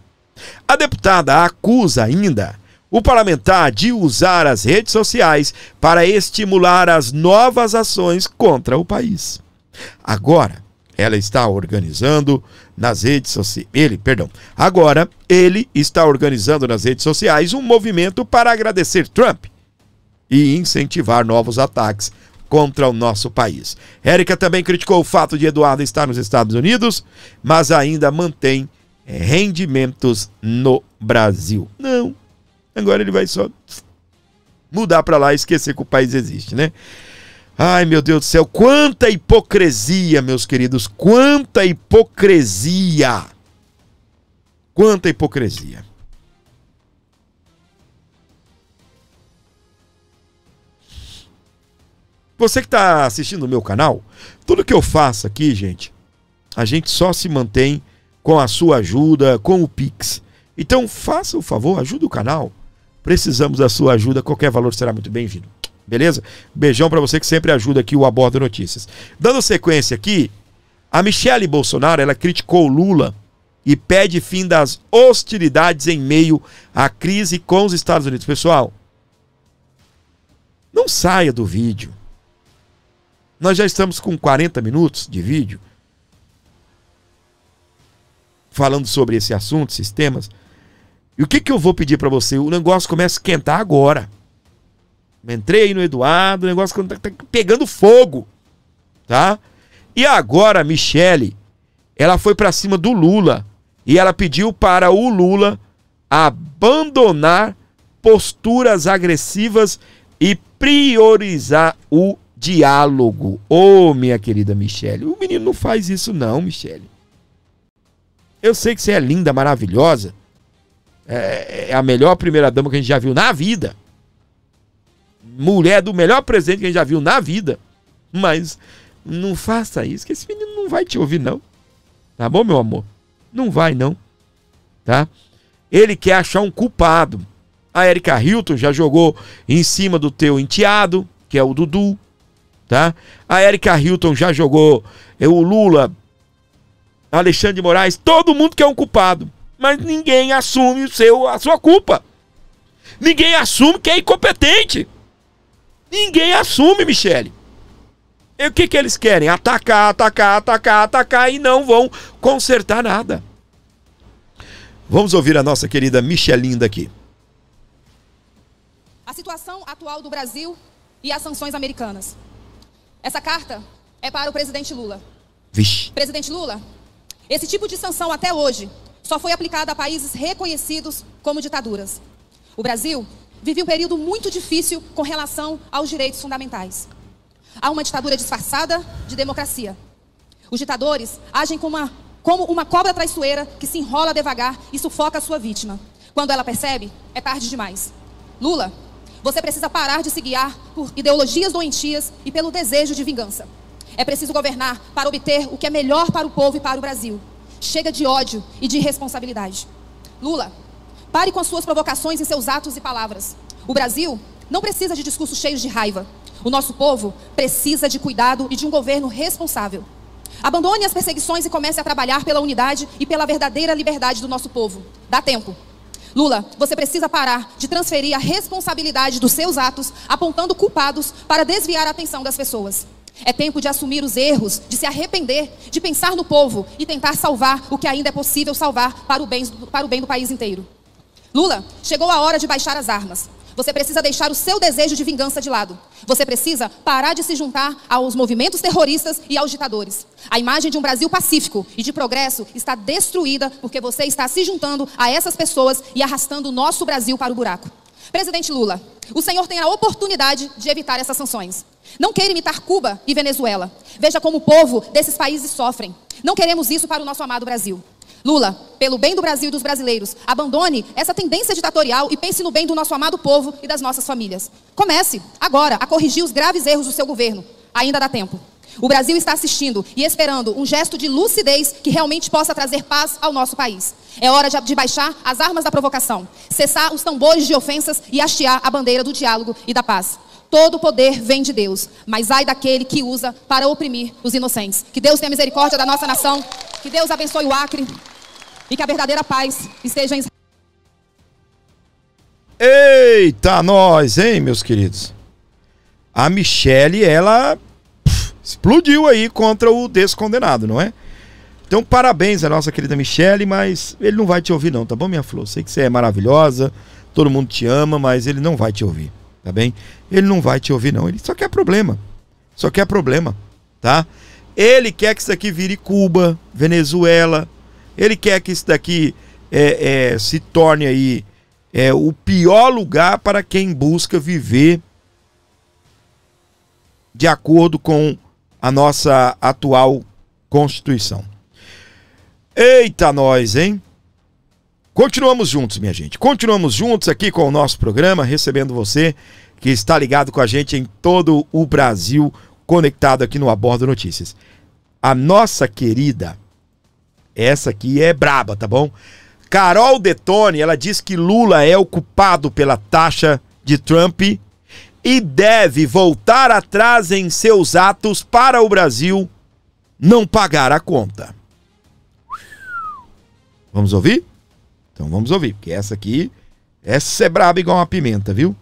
A deputada acusa ainda o parlamentar de usar as redes sociais para estimular as novas ações contra o país. Agora, ela está organizando nas redes sociais. Agora, ele está organizando nas redes sociais um movimento para agradecer Trump e incentivar novos ataques contra o nosso país. Érica também criticou o fato de Eduardo estar nos Estados Unidos, mas ainda mantém rendimentos no Brasil. Não, agora ele vai só mudar para lá e esquecer que o país existe, né? Ai, meu Deus do céu, quanta hipocrisia, meus queridos, quanta hipocrisia. Quanta hipocrisia. Você que está assistindo o meu canal, tudo que eu faço aqui, gente, a gente só se mantém com a sua ajuda, com o Pix. Então, faça o favor, ajude o canal. Precisamos da sua ajuda, qualquer valor será muito bem-vindo. Beleza? Beijão para você que sempre ajuda aqui o Abordo Notícias. Dando sequência aqui, a Michele Bolsonaro, ela criticou o Lula e pede fim das hostilidades em meio à crise com os Estados Unidos. Pessoal, não saia do vídeo. Nós já estamos com 40 minutos de vídeo falando sobre esse assunto, esses temas. E o que eu vou pedir para você? O negócio começa a esquentar agora. Entrei aí no Eduardo, o negócio tá pegando fogo, tá? E agora a Michele, ela foi para cima do Lula e ela pediu para o Lula abandonar posturas agressivas e priorizar o diálogo. Ô, minha querida Michele, o menino não faz isso não, Michele. Eu sei que você é linda, maravilhosa. É a melhor primeira-dama que a gente já viu na vida. Mulher do melhor presidente que a gente já viu na vida. Mas não faça isso, que esse menino não vai te ouvir não. Tá bom, meu amor? Não vai não. Tá? Ele quer achar um culpado. A Erika Hilton já jogou em cima do teu enteado, que é o Dudu. Tá? A Erika Hilton já jogou o Lula, Alexandre de Moraes, todo mundo quer um culpado. Mas ninguém assume a sua culpa. Ninguém assume que é incompetente. Ninguém assume, Michele. E o que eles querem? Atacar e não vão consertar nada. Vamos ouvir a nossa querida Michelinda aqui. A situação atual do Brasil e as sanções americanas. Essa carta é para o presidente Lula. Vixe. Presidente Lula, esse tipo de sanção até hoje só foi aplicada a países reconhecidos como ditaduras. O Brasil vive um período muito difícil com relação aos direitos fundamentais. Há uma ditadura disfarçada de democracia. Os ditadores agem como uma cobra traiçoeira que se enrola devagar e sufoca a sua vítima. Quando ela percebe, é tarde demais. Lula, você precisa parar de se guiar por ideologias doentias e pelo desejo de vingança. É preciso governar para obter o que é melhor para o povo e para o Brasil. Chega de ódio e de irresponsabilidade. Lula, pare com as suas provocações em seus atos e palavras. O Brasil não precisa de discursos cheios de raiva. O nosso povo precisa de cuidado e de um governo responsável. Abandone as perseguições e comece a trabalhar pela unidade e pela verdadeira liberdade do nosso povo. Dá tempo. Lula, você precisa parar de transferir a responsabilidade dos seus atos, apontando culpados para desviar a atenção das pessoas. É tempo de assumir os erros, de se arrepender, de pensar no povo e tentar salvar o que ainda é possível salvar para o bem do país inteiro. Lula, chegou a hora de baixar as armas. Você precisa deixar o seu desejo de vingança de lado. Você precisa parar de se juntar aos movimentos terroristas e aos ditadores. A imagem de um Brasil pacífico e de progresso está destruída porque você está se juntando a essas pessoas e arrastando o nosso Brasil para o buraco. Presidente Lula, o senhor tem a oportunidade de evitar essas sanções. Não queira imitar Cuba e Venezuela. Veja como o povo desses países sofrem. Não queremos isso para o nosso amado Brasil. Lula, pelo bem do Brasil e dos brasileiros, abandone essa tendência ditatorial e pense no bem do nosso amado povo e das nossas famílias. Comece, agora, a corrigir os graves erros do seu governo. Ainda dá tempo. O Brasil está assistindo e esperando um gesto de lucidez que realmente possa trazer paz ao nosso país. É hora de baixar as armas da provocação, cessar os tambores de ofensas e hastear a bandeira do diálogo e da paz. Todo poder vem de Deus, mas ai daquele que usa para oprimir os inocentes. Que Deus tenha misericórdia da nossa nação, que Deus abençoe o Acre e que a verdadeira paz esteja em Israel. Eita, nós, hein, meus queridos? A Michele, ela explodiu aí contra o descondenado, não é? Então, parabéns à nossa querida Michele, mas ele não vai te ouvir não, tá bom, minha flor? Sei que você é maravilhosa, todo mundo te ama, mas ele não vai te ouvir, tá bem? Ele não vai te ouvir não, ele só quer problema. Só quer problema, tá? Ele quer que isso aqui vire Cuba, Venezuela. Ele quer que isso daqui se torne aí o pior lugar para quem busca viver de acordo com a nossa atual Constituição. Eita nós, hein? Continuamos juntos, minha gente. Continuamos juntos aqui com o nosso programa, recebendo você que está ligado com a gente em todo o Brasil, conectado aqui no Abordo Notícias. A nossa querida, essa aqui é braba, tá bom? Carol Detone, ela diz que Lula é o culpado pela taxa de Trump e deve voltar atrás em seus atos para o Brasil não pagar a conta. Vamos ouvir? Então vamos ouvir, porque essa é braba igual uma pimenta, viu?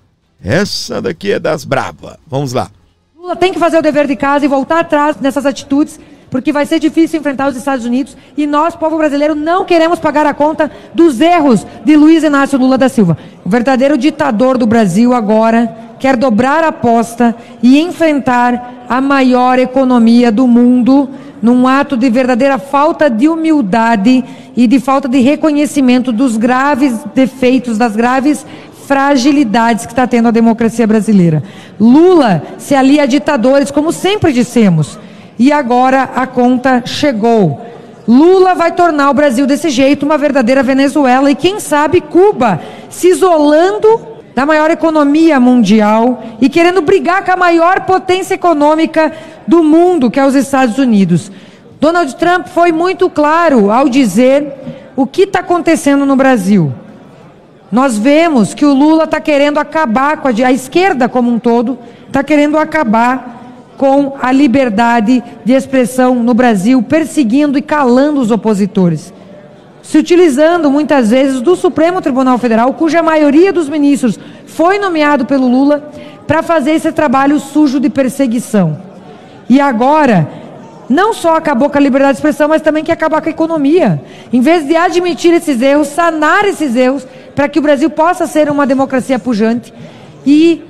Essa daqui é das brabas. Vamos lá. Lula tem que fazer o dever de casa e voltar atrás nessas atitudes, porque vai ser difícil enfrentar os Estados Unidos e nós, povo brasileiro, não queremos pagar a conta dos erros de Luiz Inácio Lula da Silva. O verdadeiro ditador do Brasil agora quer dobrar a aposta e enfrentar a maior economia do mundo num ato de verdadeira falta de humildade e de falta de reconhecimento dos graves defeitos, das graves fragilidades que está tendo a democracia brasileira. Lula se alia a ditadores, como sempre dissemos, e agora a conta chegou. Lula vai tornar o Brasil desse jeito uma verdadeira Venezuela e quem sabe Cuba, se isolando da maior economia mundial e querendo brigar com a maior potência econômica do mundo, que é os Estados Unidos. Donald Trump foi muito claro ao dizer o que está acontecendo no Brasil. Nós vemos que o Lula está querendo acabar com a esquerda como um todo, está querendo acabar com a liberdade de expressão no Brasil, perseguindo e calando os opositores. Se utilizando muitas vezes do Supremo Tribunal Federal, cuja maioria dos ministros foi nomeado pelo Lula para fazer esse trabalho sujo de perseguição. E agora, não só acabou com a liberdade de expressão, mas também quer acabar com a economia. Em vez de admitir esses erros, sanar esses erros, para que o Brasil possa ser uma democracia pujante e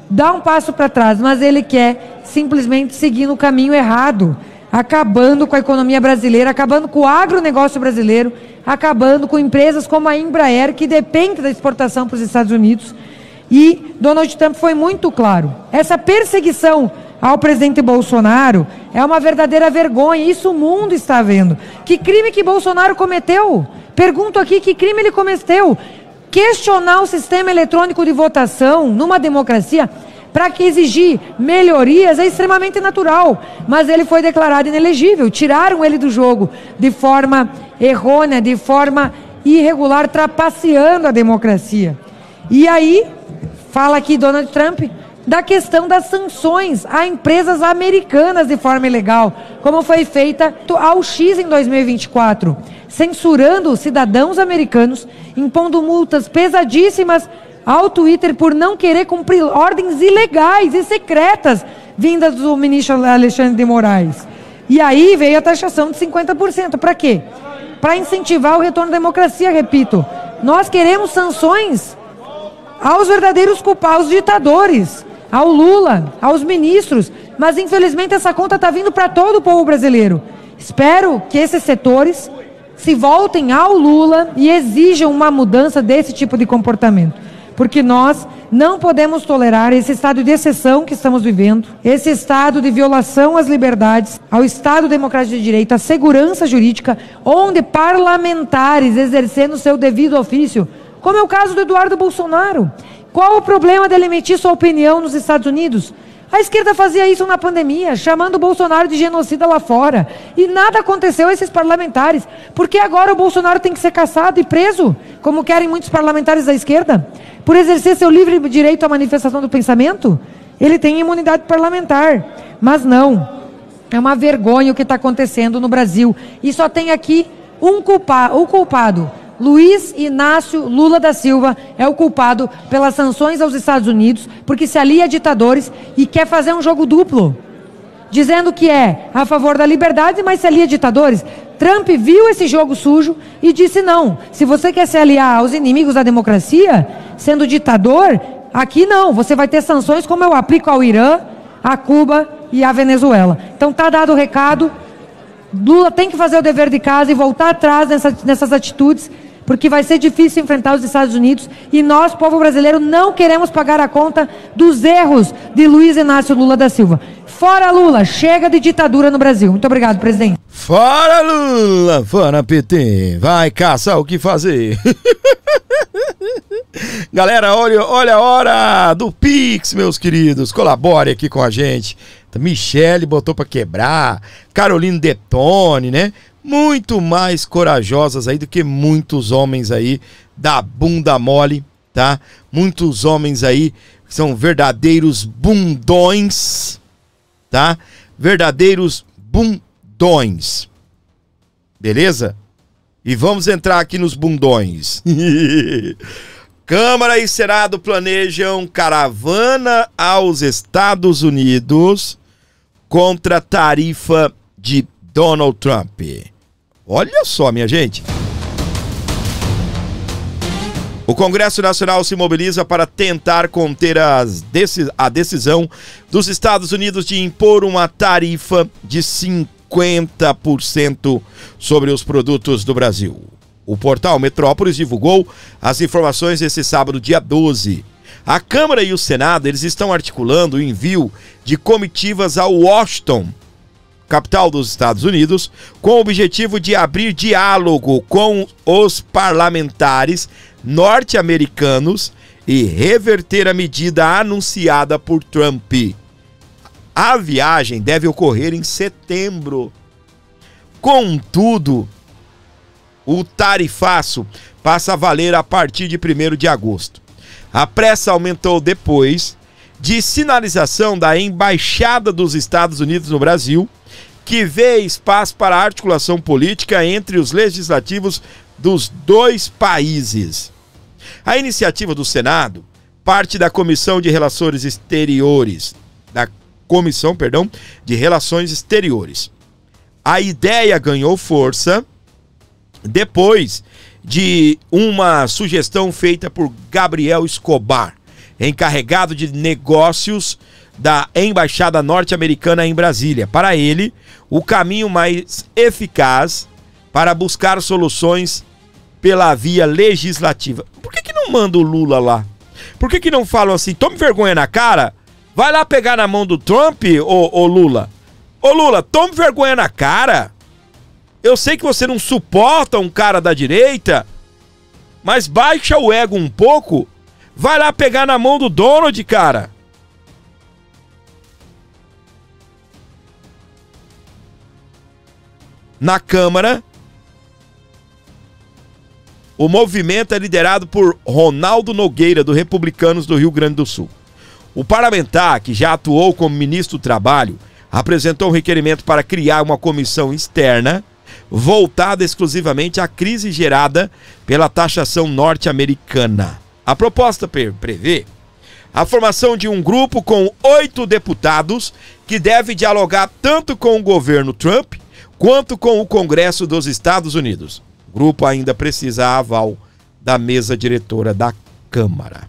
dar um passo para trás, mas ele quer simplesmente seguir no caminho errado, acabando com a economia brasileira, acabando com o agronegócio brasileiro, acabando com empresas como a Embraer, que depende da exportação para os Estados Unidos. E Donald Trump foi muito claro. Essa perseguição ao presidente Bolsonaro é uma verdadeira vergonha. Isso o mundo está vendo. Que crime que Bolsonaro cometeu? Pergunto aqui, que crime ele cometeu? Questionar o sistema eletrônico de votação numa democracia para que exigir melhorias é extremamente natural, mas ele foi declarado inelegível, tiraram ele do jogo de forma errônea, de forma irregular, trapaceando a democracia. E aí, fala aqui Donald Trump da questão das sanções a empresas americanas de forma ilegal, como foi feita ao X em 2024, censurando cidadãos americanos, impondo multas pesadíssimas ao Twitter por não querer cumprir ordens ilegais e secretas vindas do ministro Alexandre de Moraes. E aí veio a taxação de 50%. Para quê? Para incentivar o retorno à democracia, repito. Nós queremos sanções aos verdadeiros culpados, aos ditadores, ao Lula, aos ministros, mas infelizmente essa conta está vindo para todo o povo brasileiro. Espero que esses setores se voltem ao Lula e exijam uma mudança desse tipo de comportamento. Porque nós não podemos tolerar esse estado de exceção que estamos vivendo, esse estado de violação às liberdades, ao Estado Democrático de Direito, à segurança jurídica, onde parlamentares exercendo seu devido ofício, como é o caso do Eduardo Bolsonaro. Qual o problema dele emitir sua opinião nos Estados Unidos? A esquerda fazia isso na pandemia, chamando o Bolsonaro de genocida lá fora. E nada aconteceu a esses parlamentares. Porque agora o Bolsonaro tem que ser caçado e preso, como querem muitos parlamentares da esquerda, por exercer seu livre direito à manifestação do pensamento? Ele tem imunidade parlamentar. Mas não. É uma vergonha o que está acontecendo no Brasil. E só tem aqui o culpado. Luiz Inácio Lula da Silva é o culpado pelas sanções aos Estados Unidos, porque se alia a ditadores e quer fazer um jogo duplo, dizendo que é a favor da liberdade, mas se alia a ditadores. Trump viu esse jogo sujo e disse não, se você quer se aliar aos inimigos da democracia, sendo ditador, aqui não, você vai ter sanções como eu aplico ao Irã, a Cuba e a Venezuela. Então tá dado o recado, Lula tem que fazer o dever de casa e voltar atrás nessas atitudes, porque vai ser difícil enfrentar os Estados Unidos e nós, povo brasileiro, não queremos pagar a conta dos erros de Luiz Inácio Lula da Silva. Fora Lula, chega de ditadura no Brasil. Muito obrigado, presidente. Fora Lula, fora PT, vai caçar o que fazer. Galera, olha a hora do Pix, meus queridos, colabore aqui com a gente. Michele botou pra quebrar, Carolina Detone, né? Muito mais corajosas aí do que muitos homens aí da bunda mole, tá? Muitos homens aí que são verdadeiros bundões, tá? Verdadeiros bundões. Beleza? E vamos entrar aqui nos bundões. Câmara e Senado planejam caravana aos Estados Unidos contra tarifa de Donald Trump. Olha só, minha gente. O Congresso Nacional se mobiliza para tentar conter a decisão dos Estados Unidos de impor uma tarifa de 50% sobre os produtos do Brasil. O portal Metrópolis divulgou as informações esse sábado, dia 12. A Câmara e o Senado, eles estão articulando o envio de comitivas a Washington, capital dos Estados Unidos, com o objetivo de abrir diálogo com os parlamentares norte-americanos e reverter a medida anunciada por Trump. A viagem deve ocorrer em setembro. Contudo, o tarifaço passa a valer a partir de 1º de agosto. A pressa aumentou depois de sinalização da Embaixada dos Estados Unidos no Brasil, que vê espaço para articulação política entre os legislativos dos dois países. A iniciativa do Senado parte da Comissão de Relações Exteriores, A ideia ganhou força depois de uma sugestão feita por Gabriel Escobar, encarregado de negócios da Embaixada Norte-Americana em Brasília. Para ele, o caminho mais eficaz para buscar soluções pela via legislativa. Por que não manda o Lula lá? Por que não falam assim, tome vergonha na cara, vai lá pegar na mão do Trump, ô Lula? Ô Lula, tome vergonha na cara. Eu sei que você não suporta um cara da direita, mas baixa o ego um pouco, vai lá pegar na mão do Donald, cara. Na Câmara, o movimento é liderado por Ronaldo Nogueira, do Republicanos do Rio Grande do Sul. O parlamentar, que já atuou como ministro do Trabalho, apresentou um requerimento para criar uma comissão externa voltada exclusivamente à crise gerada pela taxação norte-americana. A proposta prevê a formação de um grupo com 8 deputados que deve dialogar tanto com o governo Trump quanto com o Congresso dos Estados Unidos. O grupo ainda precisa aval da mesa diretora da Câmara.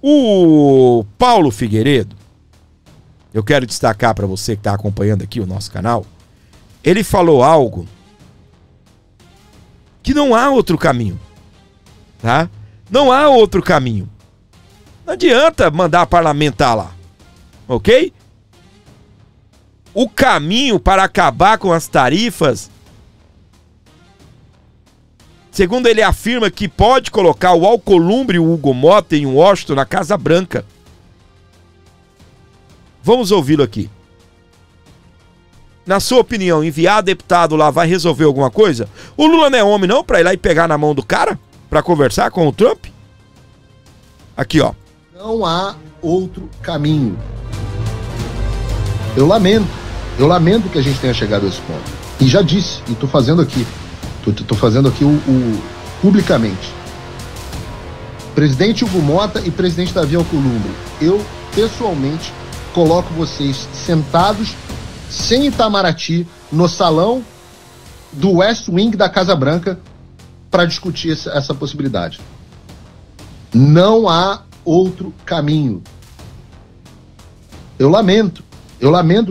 O Paulo Figueiredo, eu quero destacar para você que está acompanhando aqui o nosso canal, ele falou algo que não há outro caminho, tá? Não há outro caminho. Não adianta mandar parlamentar lá, ok? O caminho para acabar com as tarifas, segundo ele afirma que pode colocar o Alcolumbre e o Hugo Mota em Washington, na Casa Branca. Vamos ouvi-lo aqui. Na sua opinião, enviar deputado lá vai resolver alguma coisa? O Lula não é homem não para ir lá e pegar na mão do cara para conversar com o Trump? Aqui, ó. Não há outro caminho. Eu lamento que a gente tenha chegado a esse ponto. E já disse, e tô fazendo aqui publicamente. Presidente Hugo Mota e presidente Davi Alcolumbre, eu pessoalmente coloco vocês sentados sem Itamaraty no salão do West Wing da Casa Branca para discutir essa possibilidade. Não há outro caminho. Eu lamento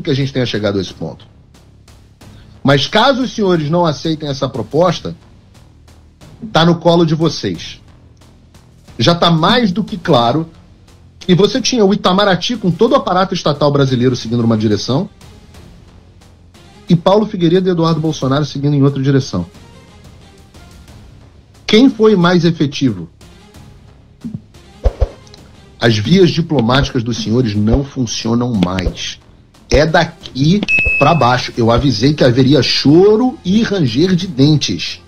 que a gente tenha chegado a esse ponto. Mas caso os senhores não aceitem essa proposta, está no colo de vocês. Já está mais do que claro que você tinha o Itamaraty com todo o aparato estatal brasileiro seguindo numa direção e Paulo Figueiredo e Eduardo Bolsonaro seguindo em outra direção. Quem foi mais efetivo? As vias diplomáticas dos senhores não funcionam mais. É daqui para baixo. Eu avisei que haveria choro e ranger de dentes.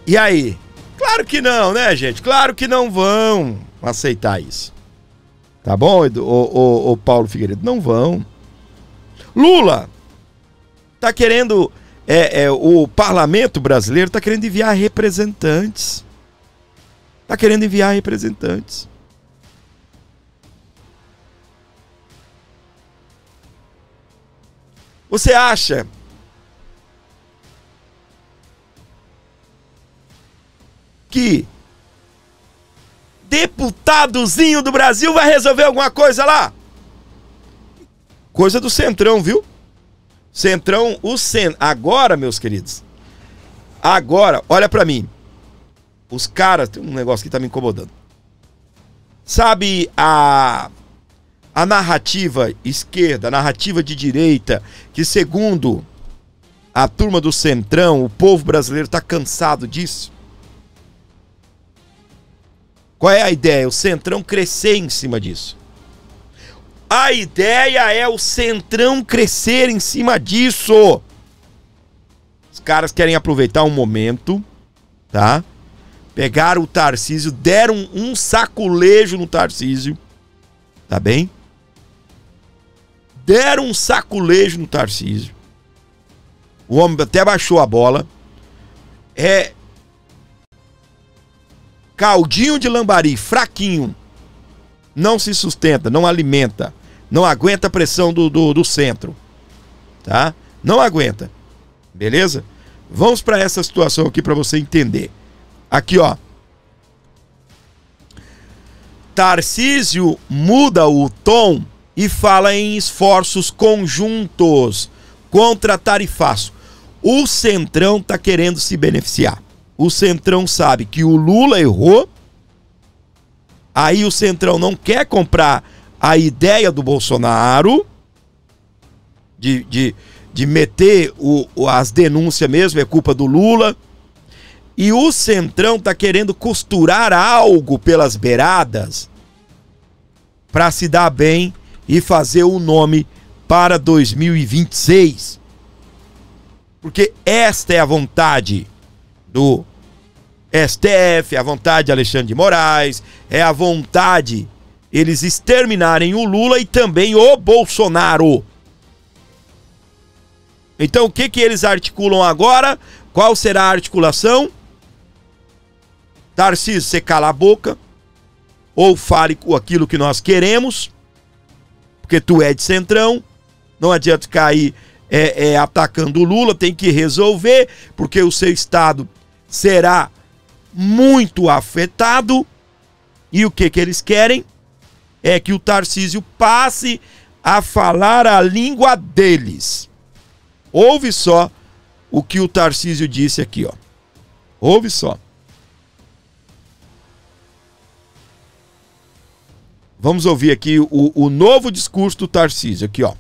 E aí? Claro que não, né, gente? Claro que não vão aceitar isso. Tá bom, o Paulo Figueiredo? Não vão. Lula tá querendo... o parlamento brasileiro tá querendo enviar representantes. Tá querendo enviar representantes. Você acha que deputadozinho do Brasil vai resolver alguma coisa lá? Coisa do Centrão, viu? Centrão, agora, meus queridos, agora, olha pra mim. Os caras, tem um negócio que tá me incomodando. Sabe a narrativa esquerda, a narrativa de direita, que segundo a turma do Centrão, o povo brasileiro tá cansado disso? Qual é a ideia? O Centrão crescer em cima disso. A ideia é o Centrão crescer em cima disso. Os caras querem aproveitar um momento, tá? Pegaram o Tarcísio, deram um saculejo no Tarcísio, tá bem? Deram um saculejo no Tarcísio. O homem até baixou a bola. Caldinho de lambari, fraquinho. Não se sustenta, não alimenta. Não aguenta a pressão do centro. Tá? Não aguenta. Beleza? Vamos para essa situação aqui para você entender. Aqui, ó. Tarcísio muda o tom e fala em esforços conjuntos contra tarifaço. O Centrão tá querendo se beneficiar. O Centrão sabe que o Lula errou. Aí o Centrão não quer comprar a ideia do Bolsonaro de meter as denúncias mesmo, é culpa do Lula. E o Centrão tá querendo costurar algo pelas beiradas para se dar bem e fazer o nome para 2026. Porque esta é a vontade do STF, é a vontade de Alexandre de Moraes, é a vontade eles exterminarem o Lula e também o Bolsonaro. Então o que eles articulam agora? Qual será a articulação? Tarcísio, você cala a boca, ou fale com aquilo que nós queremos, porque tu é de Centrão, não adianta ficar aí atacando o Lula, tem que resolver, porque o seu estado será muito afetado. E o que eles querem é que o Tarcísio passe a falar a língua deles. Ouve só o que o Tarcísio disse aqui, ó. Ouve só. Vamos ouvir aqui o novo discurso do Tarcísio, aqui, ó.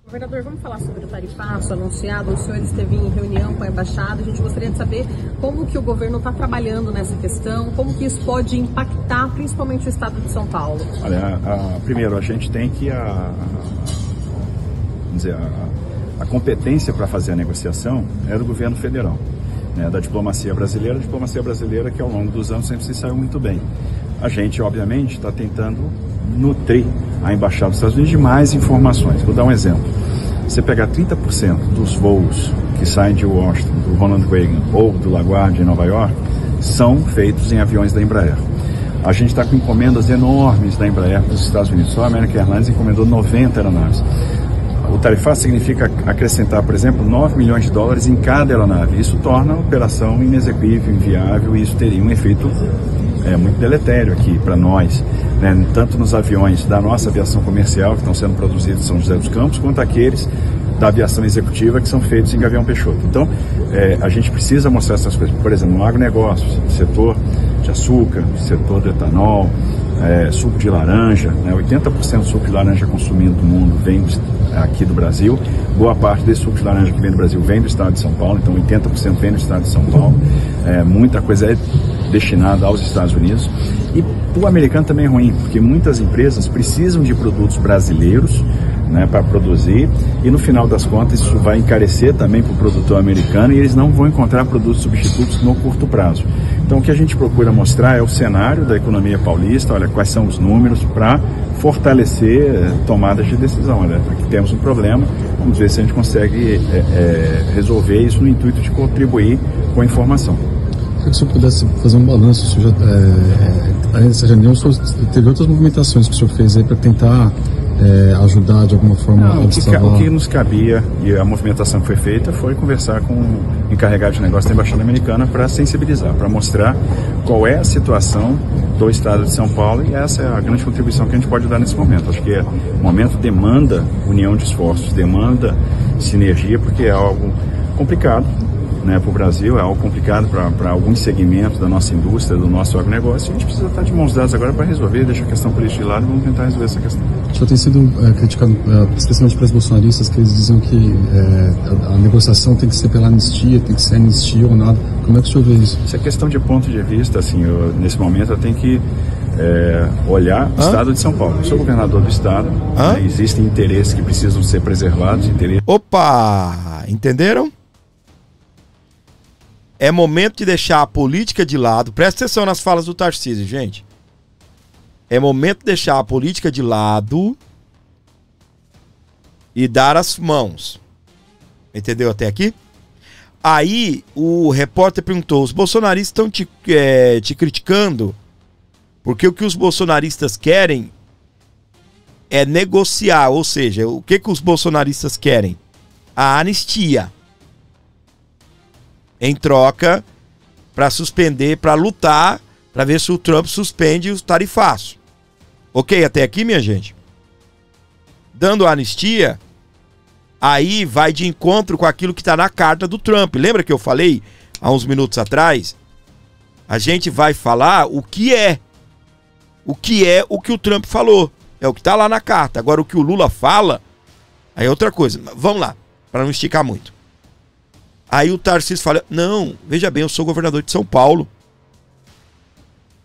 Governador, vamos falar sobre o tarifaço anunciado. O senhor esteve em reunião com a embaixada. A gente gostaria de saber como que o governo está trabalhando nessa questão, como que isso pode impactar principalmente o estado de São Paulo. Olha, primeiro, a gente tem que a competência para fazer a negociação é do governo federal, né, da diplomacia brasileira que ao longo dos anos sempre se saiu muito bem. A gente, obviamente, está tentando nutrir a Embaixada dos Estados Unidos de mais informações. Vou dar um exemplo. Você pegar 30% dos voos que saem de Washington, do Ronald Reagan ou do LaGuardia em Nova York, são feitos em aviões da Embraer. A gente está com encomendas enormes da Embraer para os Estados Unidos. Só a American Airlines encomendou 90 aeronaves. O tarifaço significa acrescentar, por exemplo, 9 milhões de dólares em cada aeronave. Isso torna a operação inexequível, inviável, e isso teria um efeito muito deletério aqui para nós, né? Tanto nos aviões da nossa aviação comercial, que estão sendo produzidos em São José dos Campos, quanto aqueles da aviação executiva, que são feitos em Gavião Peixoto. Então, a gente precisa mostrar essas coisas. Por exemplo, no agronegócio, setor de açúcar, setor do etanol, suco de laranja, né? 80% do suco de laranja consumido no mundo vem aqui do Brasil. Boa parte desse suco de laranja que vem do Brasil vem do estado de São Paulo, então 80% vem do estado de São Paulo. Muita coisa é destinada aos Estados Unidos. E o americano também é ruim, porque muitas empresas precisam de produtos brasileiros, né, para produzir, e no final das contas isso vai encarecer também para o produtor americano, e eles não vão encontrar produtos substitutos no curto prazo. Então o que a gente procura mostrar é o cenário da economia paulista, olha quais são os números para fortalecer tomadas de decisão. Olha, aqui temos um problema, vamos ver se a gente consegue resolver isso no intuito de contribuir com a informação. Se o senhor pudesse fazer um balanço, o senhor essa reunião teve outras movimentações que o senhor fez aí para tentar ajudar de alguma forma a destravar? O que nos cabia, e a movimentação que foi feita, foi conversar com o encarregado de negócio da Embaixada Americana para sensibilizar, para mostrar qual é a situação do Estado de São Paulo, e essa é a grande contribuição que a gente pode dar nesse momento. Acho que o momento demanda união de esforços, demanda sinergia, porque é algo complicado, né, para o Brasil, é algo complicado para alguns segmentos da nossa indústria, do nosso agronegócio, e a gente precisa estar de mãos dadas agora para resolver, deixar a questão política de lado e vamos tentar resolver essa questão. O senhor tem sido criticado, especialmente pelos bolsonaristas, que eles diziam que a negociação tem que ser pela anistia, tem que ser anistia ou nada. Como é que o senhor vê isso? Isso é questão de ponto de vista, assim, nesse momento eu tenho que olhar o Estado de São Paulo. Eu sou governador do Estado, né, existem interesses que precisam ser preservados. Opa! Entenderam? É momento de deixar a política de lado. Presta atenção nas falas do Tarcísio, gente. É momento de deixar a política de lado e dar as mãos. Entendeu até aqui? Aí o repórter perguntou: os bolsonaristas estão te criticando porque o que os bolsonaristas querem é negociar. Ou seja, o que os bolsonaristas querem? A anistia. Em troca, para suspender, para lutar, para ver se o Trump suspende os tarifaços. Ok, até aqui, minha gente? Dando a anistia, aí vai de encontro com aquilo que está na carta do Trump. Lembra que eu falei há uns minutos atrás? A gente vai falar o que é o que o Trump falou. É o que está lá na carta. Agora, o que o Lula fala, aí é outra coisa. Vamos lá, para não esticar muito. Aí o Tarcísio fala: não, veja bem, eu sou governador de São Paulo.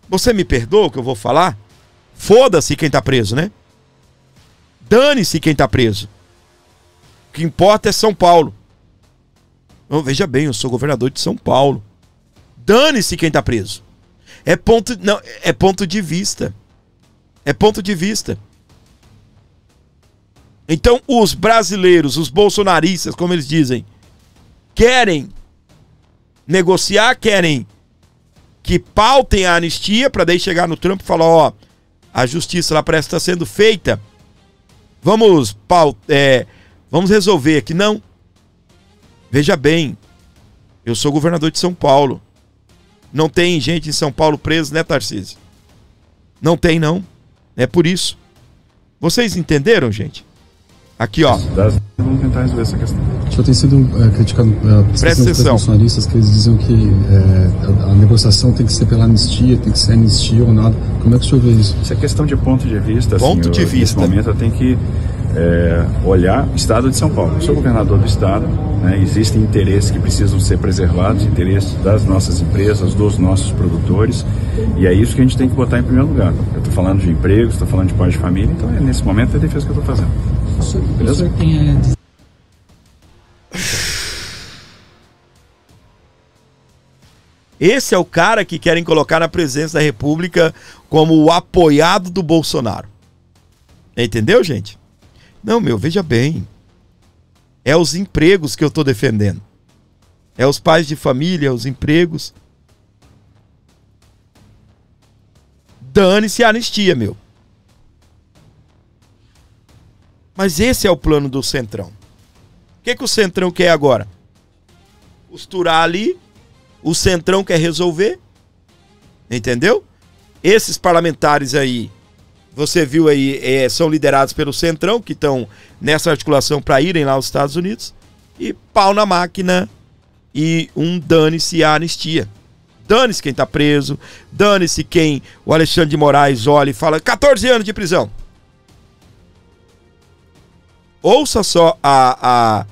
Você me perdoa o que eu vou falar? Foda-se quem tá preso, né? Dane-se quem tá preso. O que importa é São Paulo. Não, veja bem, eu sou governador de São Paulo. Dane-se quem tá preso. É ponto de vista. É ponto de vista. Então os brasileiros, os bolsonaristas, como eles dizem, querem negociar, querem que pautem a anistia para daí chegar no Trump e falar: ó, a justiça lá parece que está sendo feita, vamos resolver aqui. Não. Veja bem, eu sou governador de São Paulo. Não tem gente em São Paulo preso, né, Tarcísio? Não tem, não. É por isso. Vocês entenderam, gente? Aqui, ó. Vamos tentar resolver essa questão. O senhor tem sido criticado pelos bolsonaristas, que eles diziam que a negociação tem que ser pela anistia, tem que ser anistia ou nada. Como é que o senhor vê isso? Isso é questão de ponto de vista. Ponto de vista. Nesse momento eu tenho que olhar o Estado de São Paulo. Eu sou governador do Estado, né, existem interesses que precisam ser preservados, interesses das nossas empresas, dos nossos produtores, e é isso que a gente tem que botar em primeiro lugar. Eu estou falando de empregos, estou falando de pais de família, então nesse momento é a defesa que eu estou fazendo. O senhor tem Esse é o cara que querem colocar na presidência da República como o apoiado do Bolsonaro. Entendeu, gente? Não, veja bem. É os empregos que eu tô defendendo. É os pais de família, os empregos. Dane-se a anistia, Mas esse é o plano do Centrão. O que o Centrão quer agora? Costurar ali, o Centrão quer resolver, entendeu? Esses parlamentares aí, você viu aí, são liderados pelo Centrão, que estão nessa articulação para irem lá aos Estados Unidos, e pau na máquina e um dane-se a anistia. Dane-se quem tá preso, dane-se quem o Alexandre de Moraes olha e fala 14 anos de prisão. Ouça só a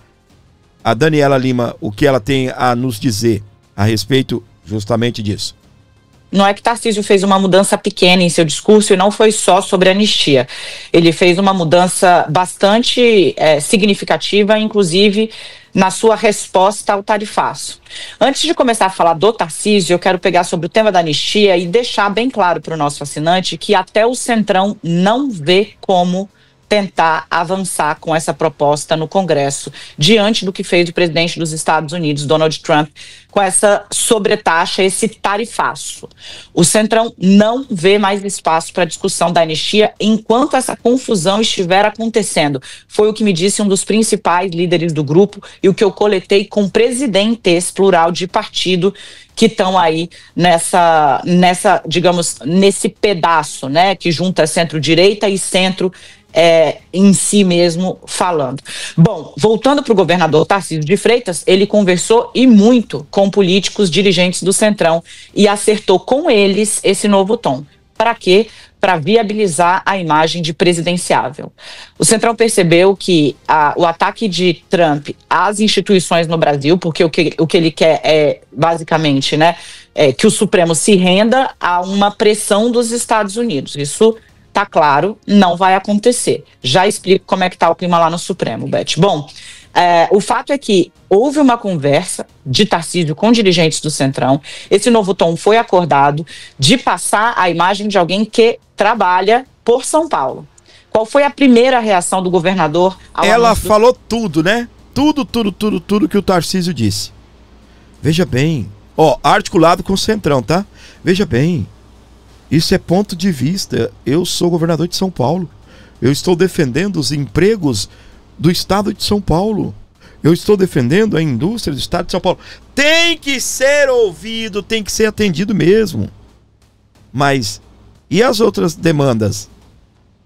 Daniela Lima, o que ela tem a nos dizer a respeito justamente disso. Não é que Tarcísio fez uma mudança pequena em seu discurso e não foi só sobre anistia. Ele fez uma mudança bastante significativa, inclusive na sua resposta ao tarifaço. Antes de começar a falar do Tarcísio, eu quero pegar sobre o tema da anistia e deixar bem claro para o nosso assinante que até o Centrão não vê como tentar avançar com essa proposta no Congresso, diante do que fez o presidente dos Estados Unidos, Donald Trump, com essa sobretaxa, esse tarifaço. O Centrão não vê mais espaço para discussão da anistia enquanto essa confusão estiver acontecendo. Foi o que me disse um dos principais líderes do grupo e o que eu coletei com presidentes, plural, de partido que estão aí nessa, digamos, nesse pedaço, né, que junta centro-direita e centro em si mesmo falando. Bom, voltando para o governador Tarcísio de Freitas, ele conversou e muito com políticos dirigentes do Centrão e acertou com eles esse novo tom. Para quê? Para viabilizar a imagem de presidenciável. O Centrão percebeu que o ataque de Trump às instituições no Brasil, porque o que ele quer é, basicamente, né, que o Supremo se renda a uma pressão dos Estados Unidos. Isso tá claro, não vai acontecer. Já explico como é que tá o clima lá no Supremo, Beth. Bom, o fato é que houve uma conversa de Tarcísio com dirigentes do Centrão. Esse novo tom foi acordado de passar a imagem de alguém que trabalha por São Paulo. Qual foi a primeira reação do governador ao Ela falou tudo, né? Tudo que o Tarcísio disse. Veja bem, articulado com o Centrão, tá? Veja bem, isso é ponto de vista. Eu sou governador de São Paulo. Eu estou defendendo os empregos do estado de São Paulo. Eu estou defendendo a indústria do estado de São Paulo. Tem que ser ouvido, tem que ser atendido mesmo. Mas e as outras demandas?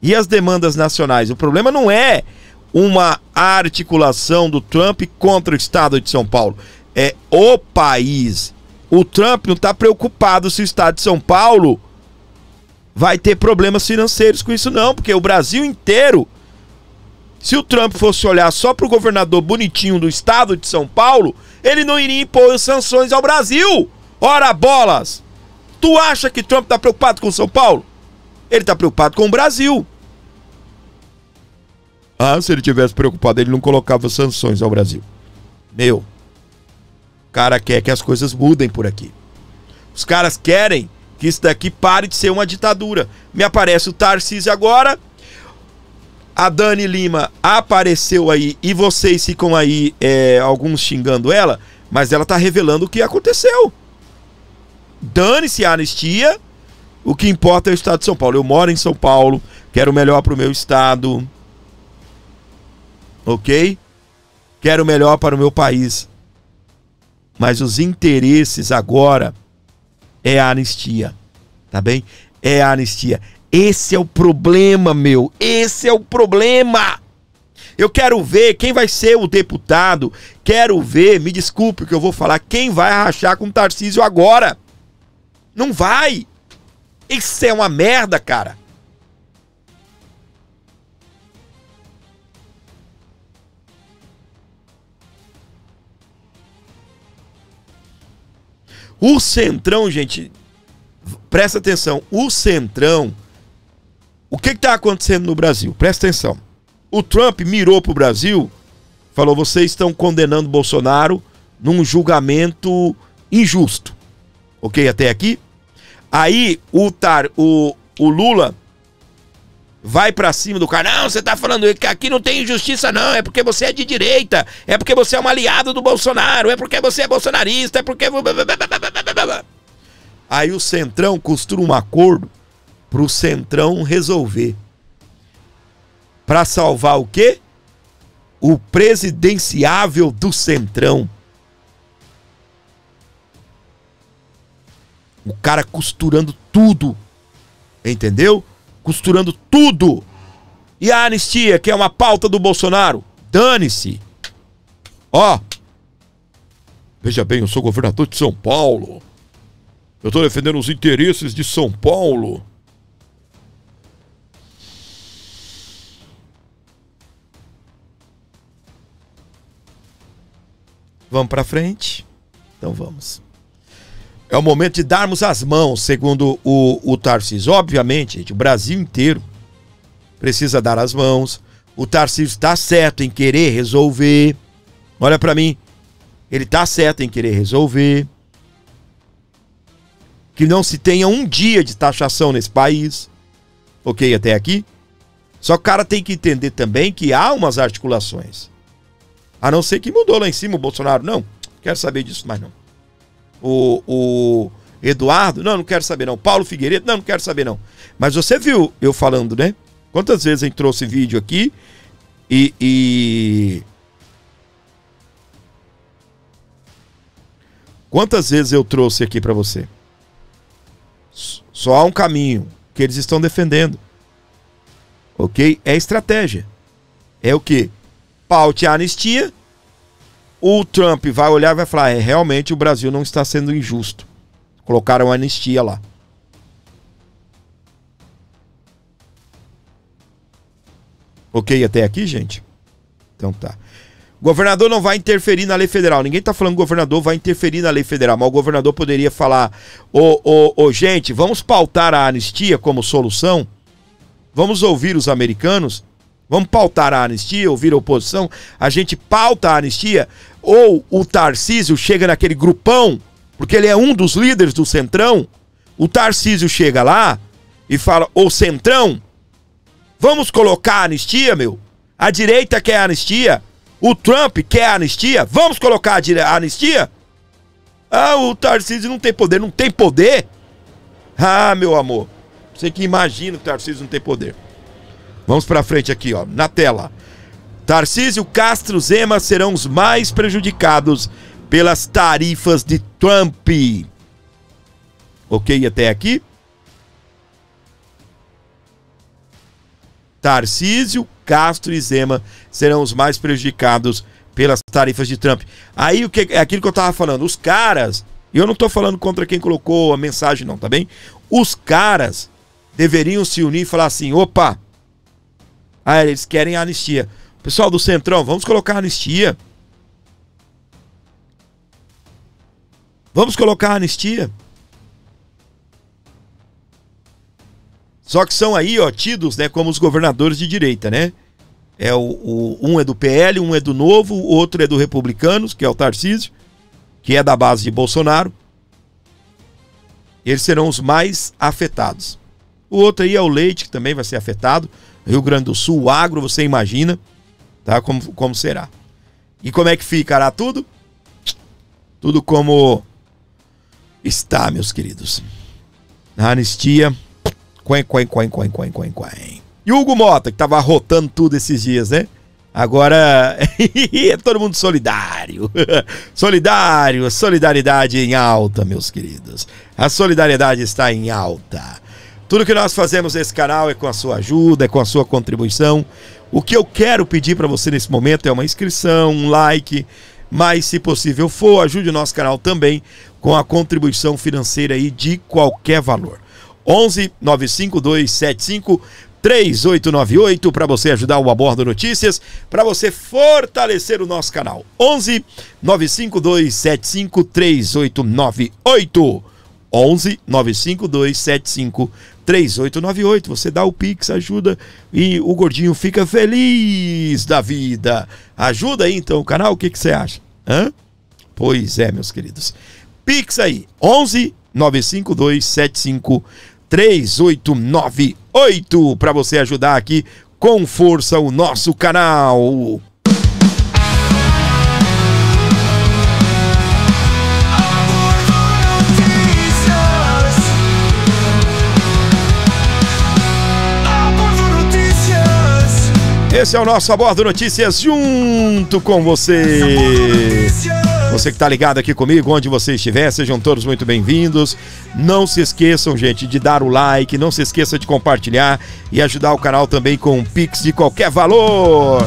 E as demandas nacionais? O problema não é uma articulação do Trump contra o estado de São Paulo. É o país. O Trump não está preocupado se o estado de São Paulo vai ter problemas financeiros com isso não, porque o Brasil inteiro, se o Trump fosse olhar só para o governador bonitinho do estado de São Paulo, ele não iria impor sanções ao Brasil. Ora bolas! Tu acha que Trump está preocupado com São Paulo? Ele está preocupado com o Brasil. Se ele tivesse preocupado, ele não colocava sanções ao Brasil. O cara quer que as coisas mudem por aqui. Os caras querem que isso daqui pare de ser uma ditadura. Me aparece o Tarcísio agora, a Dani Lima apareceu aí e vocês ficam aí, alguns xingando ela, mas ela tá revelando o que aconteceu. Dane-se a anistia, o que importa é o estado de São Paulo. Eu moro em São Paulo, quero o melhor pro meu estado, ok? Quero o melhor para o meu país. Mas os interesses agora é a anistia, tá bem? É a anistia. Esse é o problema, esse é o problema. Eu quero ver quem vai ser o deputado, quero ver, me desculpe o que eu vou falar, quem vai rachar com o Tarcísio agora. Não vai. Isso é uma merda, cara. O Centrão, gente, presta atenção, o Centrão, o que está acontecendo no Brasil? Presta atenção. O Trump mirou pro Brasil, falou, vocês estão condenando Bolsonaro num julgamento injusto. Ok, até aqui? Aí o Lula vai pra cima do cara, não, você tá falando que aqui não tem injustiça não, é porque você é de direita, é porque você é um aliado do Bolsonaro, é porque você é bolsonarista, é porque... Aí o Centrão costura um acordo pro Centrão resolver. para salvar o quê? O presidenciável do Centrão. O cara costurando tudo, entendeu? Costurando tudo. E a anistia, que é uma pauta do Bolsonaro? Dane-se. Ó, veja bem, eu sou governador de São Paulo. Eu tô defendendo os interesses de São Paulo. Vamos pra frente? Então vamos. É o momento de darmos as mãos, segundo o Tarcísio. Obviamente, gente, o Brasil inteiro precisa dar as mãos. O Tarcísio está certo em querer resolver. Olha pra mim. Ele está certo em querer resolver. Que não se tenha um dia de taxação nesse país. Ok, até aqui? Só que o cara tem que entender também que há umas articulações. A não ser que mudou lá em cima o Bolsonaro. Não, quero saber disso mais não. O Eduardo, não quero saber não. Paulo Figueiredo, não quero saber não. Mas você viu eu falando, né? Quantas vezes a gente trouxe vídeo aqui e... Quantas vezes eu trouxe aqui pra você? Só há um caminho que eles estão defendendo. Ok? É estratégia. É o quê? Paute a anistia. O Trump vai olhar e vai falar, realmente o Brasil não está sendo injusto. Colocaram a anistia lá. Ok até aqui, gente? Então tá. O governador não vai interferir na lei federal. Ninguém tá falando que o governador vai interferir na lei federal, mas o governador poderia falar, gente, vamos pautar a anistia como solução? Vamos ouvir os americanos? Vamos pautar a anistia, ouvir a oposição? A gente pauta a anistia? Ou o Tarcísio chega naquele grupão, porque ele é um dos líderes do Centrão, o Tarcísio chega lá e fala, ô Centrão, vamos colocar a anistia, meu? A direita quer a anistia, o Trump quer a anistia, vamos colocar a anistia? Ah, o Tarcísio não tem poder. Não tem poder? Ah, meu amor, você que imagina que o Tarcísio não tem poder. Vamos pra frente aqui, ó, na tela. Tarcísio, Castro, Zema serão os mais prejudicados pelas tarifas de Trump. Ok, até aqui? Tarcísio, Castro e Zema serão os mais prejudicados pelas tarifas de Trump. Aí é aquilo que eu tava falando. Os caras, eu não tô falando contra quem colocou a mensagem não, tá bem? Os caras deveriam se unir e falar assim, opa, eles querem a anistia. Pessoal do Centrão, vamos colocar a anistia. Vamos colocar a anistia. Só que são aí, ó, tidos, né, como os governadores de direita, né? Um é do PL, um é do Novo, o outro é do Republicanos, que é o Tarcísio, que é da base de Bolsonaro. Eles serão os mais afetados. O outro aí é o Leite, que também vai ser afetado. Rio Grande do Sul, o agro, você imagina, tá? Como será. E como é que ficará tudo? Tudo como está, meus queridos. A anistia. E o Hugo Mota, que tava arrotando tudo esses dias, né? Agora é todo mundo solidário. Solidário, solidariedade em alta, meus queridos. A solidariedade está em alta. Tudo que nós fazemos nesse canal é com a sua ajuda, é com a sua contribuição. O que eu quero pedir para você nesse momento é uma inscrição, um like, mas se possível for, ajude o nosso canal também com a contribuição financeira aí de qualquer valor. 11 952 75 3898 para você ajudar o Abordo Notícias, para você fortalecer o nosso canal. 11 952 75 3898. 11 952 75 3898. Você dá o Pix, ajuda e o gordinho fica feliz da vida. Ajuda aí então o canal, o que você acha? Hã? Pois é, meus queridos. Pix aí, 11 952 75 3898 para você ajudar aqui com força o nosso canal. Esse é o nosso Abordo Notícias junto com você. Você que tá ligado aqui comigo, onde você estiver, sejam todos muito bem-vindos. Não se esqueçam, gente, de dar o like, não se esqueça de compartilhar e ajudar o canal também com um Pix de qualquer valor.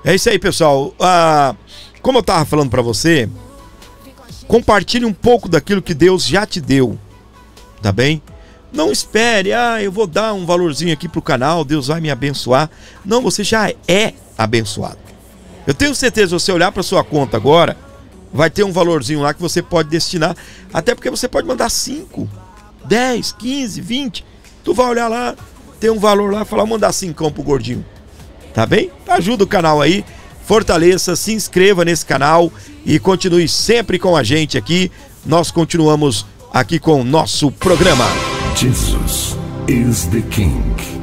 É isso aí, pessoal. Como eu tava falando para você, compartilhe um pouco daquilo que Deus já te deu, tá bem? Não espere, eu vou dar um valorzinho aqui pro canal, Deus vai me abençoar. Não, você já é abençoado. Eu tenho certeza, se você olhar para sua conta agora, vai ter um valorzinho lá que você pode destinar, até porque você pode mandar 5, 10, 15, 20. Tu vai olhar lá, tem um valor lá, falar, mandar 5 pro gordinho. Tá bem? Ajuda o canal aí, fortaleça, se inscreva nesse canal e continue sempre com a gente aqui. Nós continuamos aqui com o nosso programa. Jesus is the King.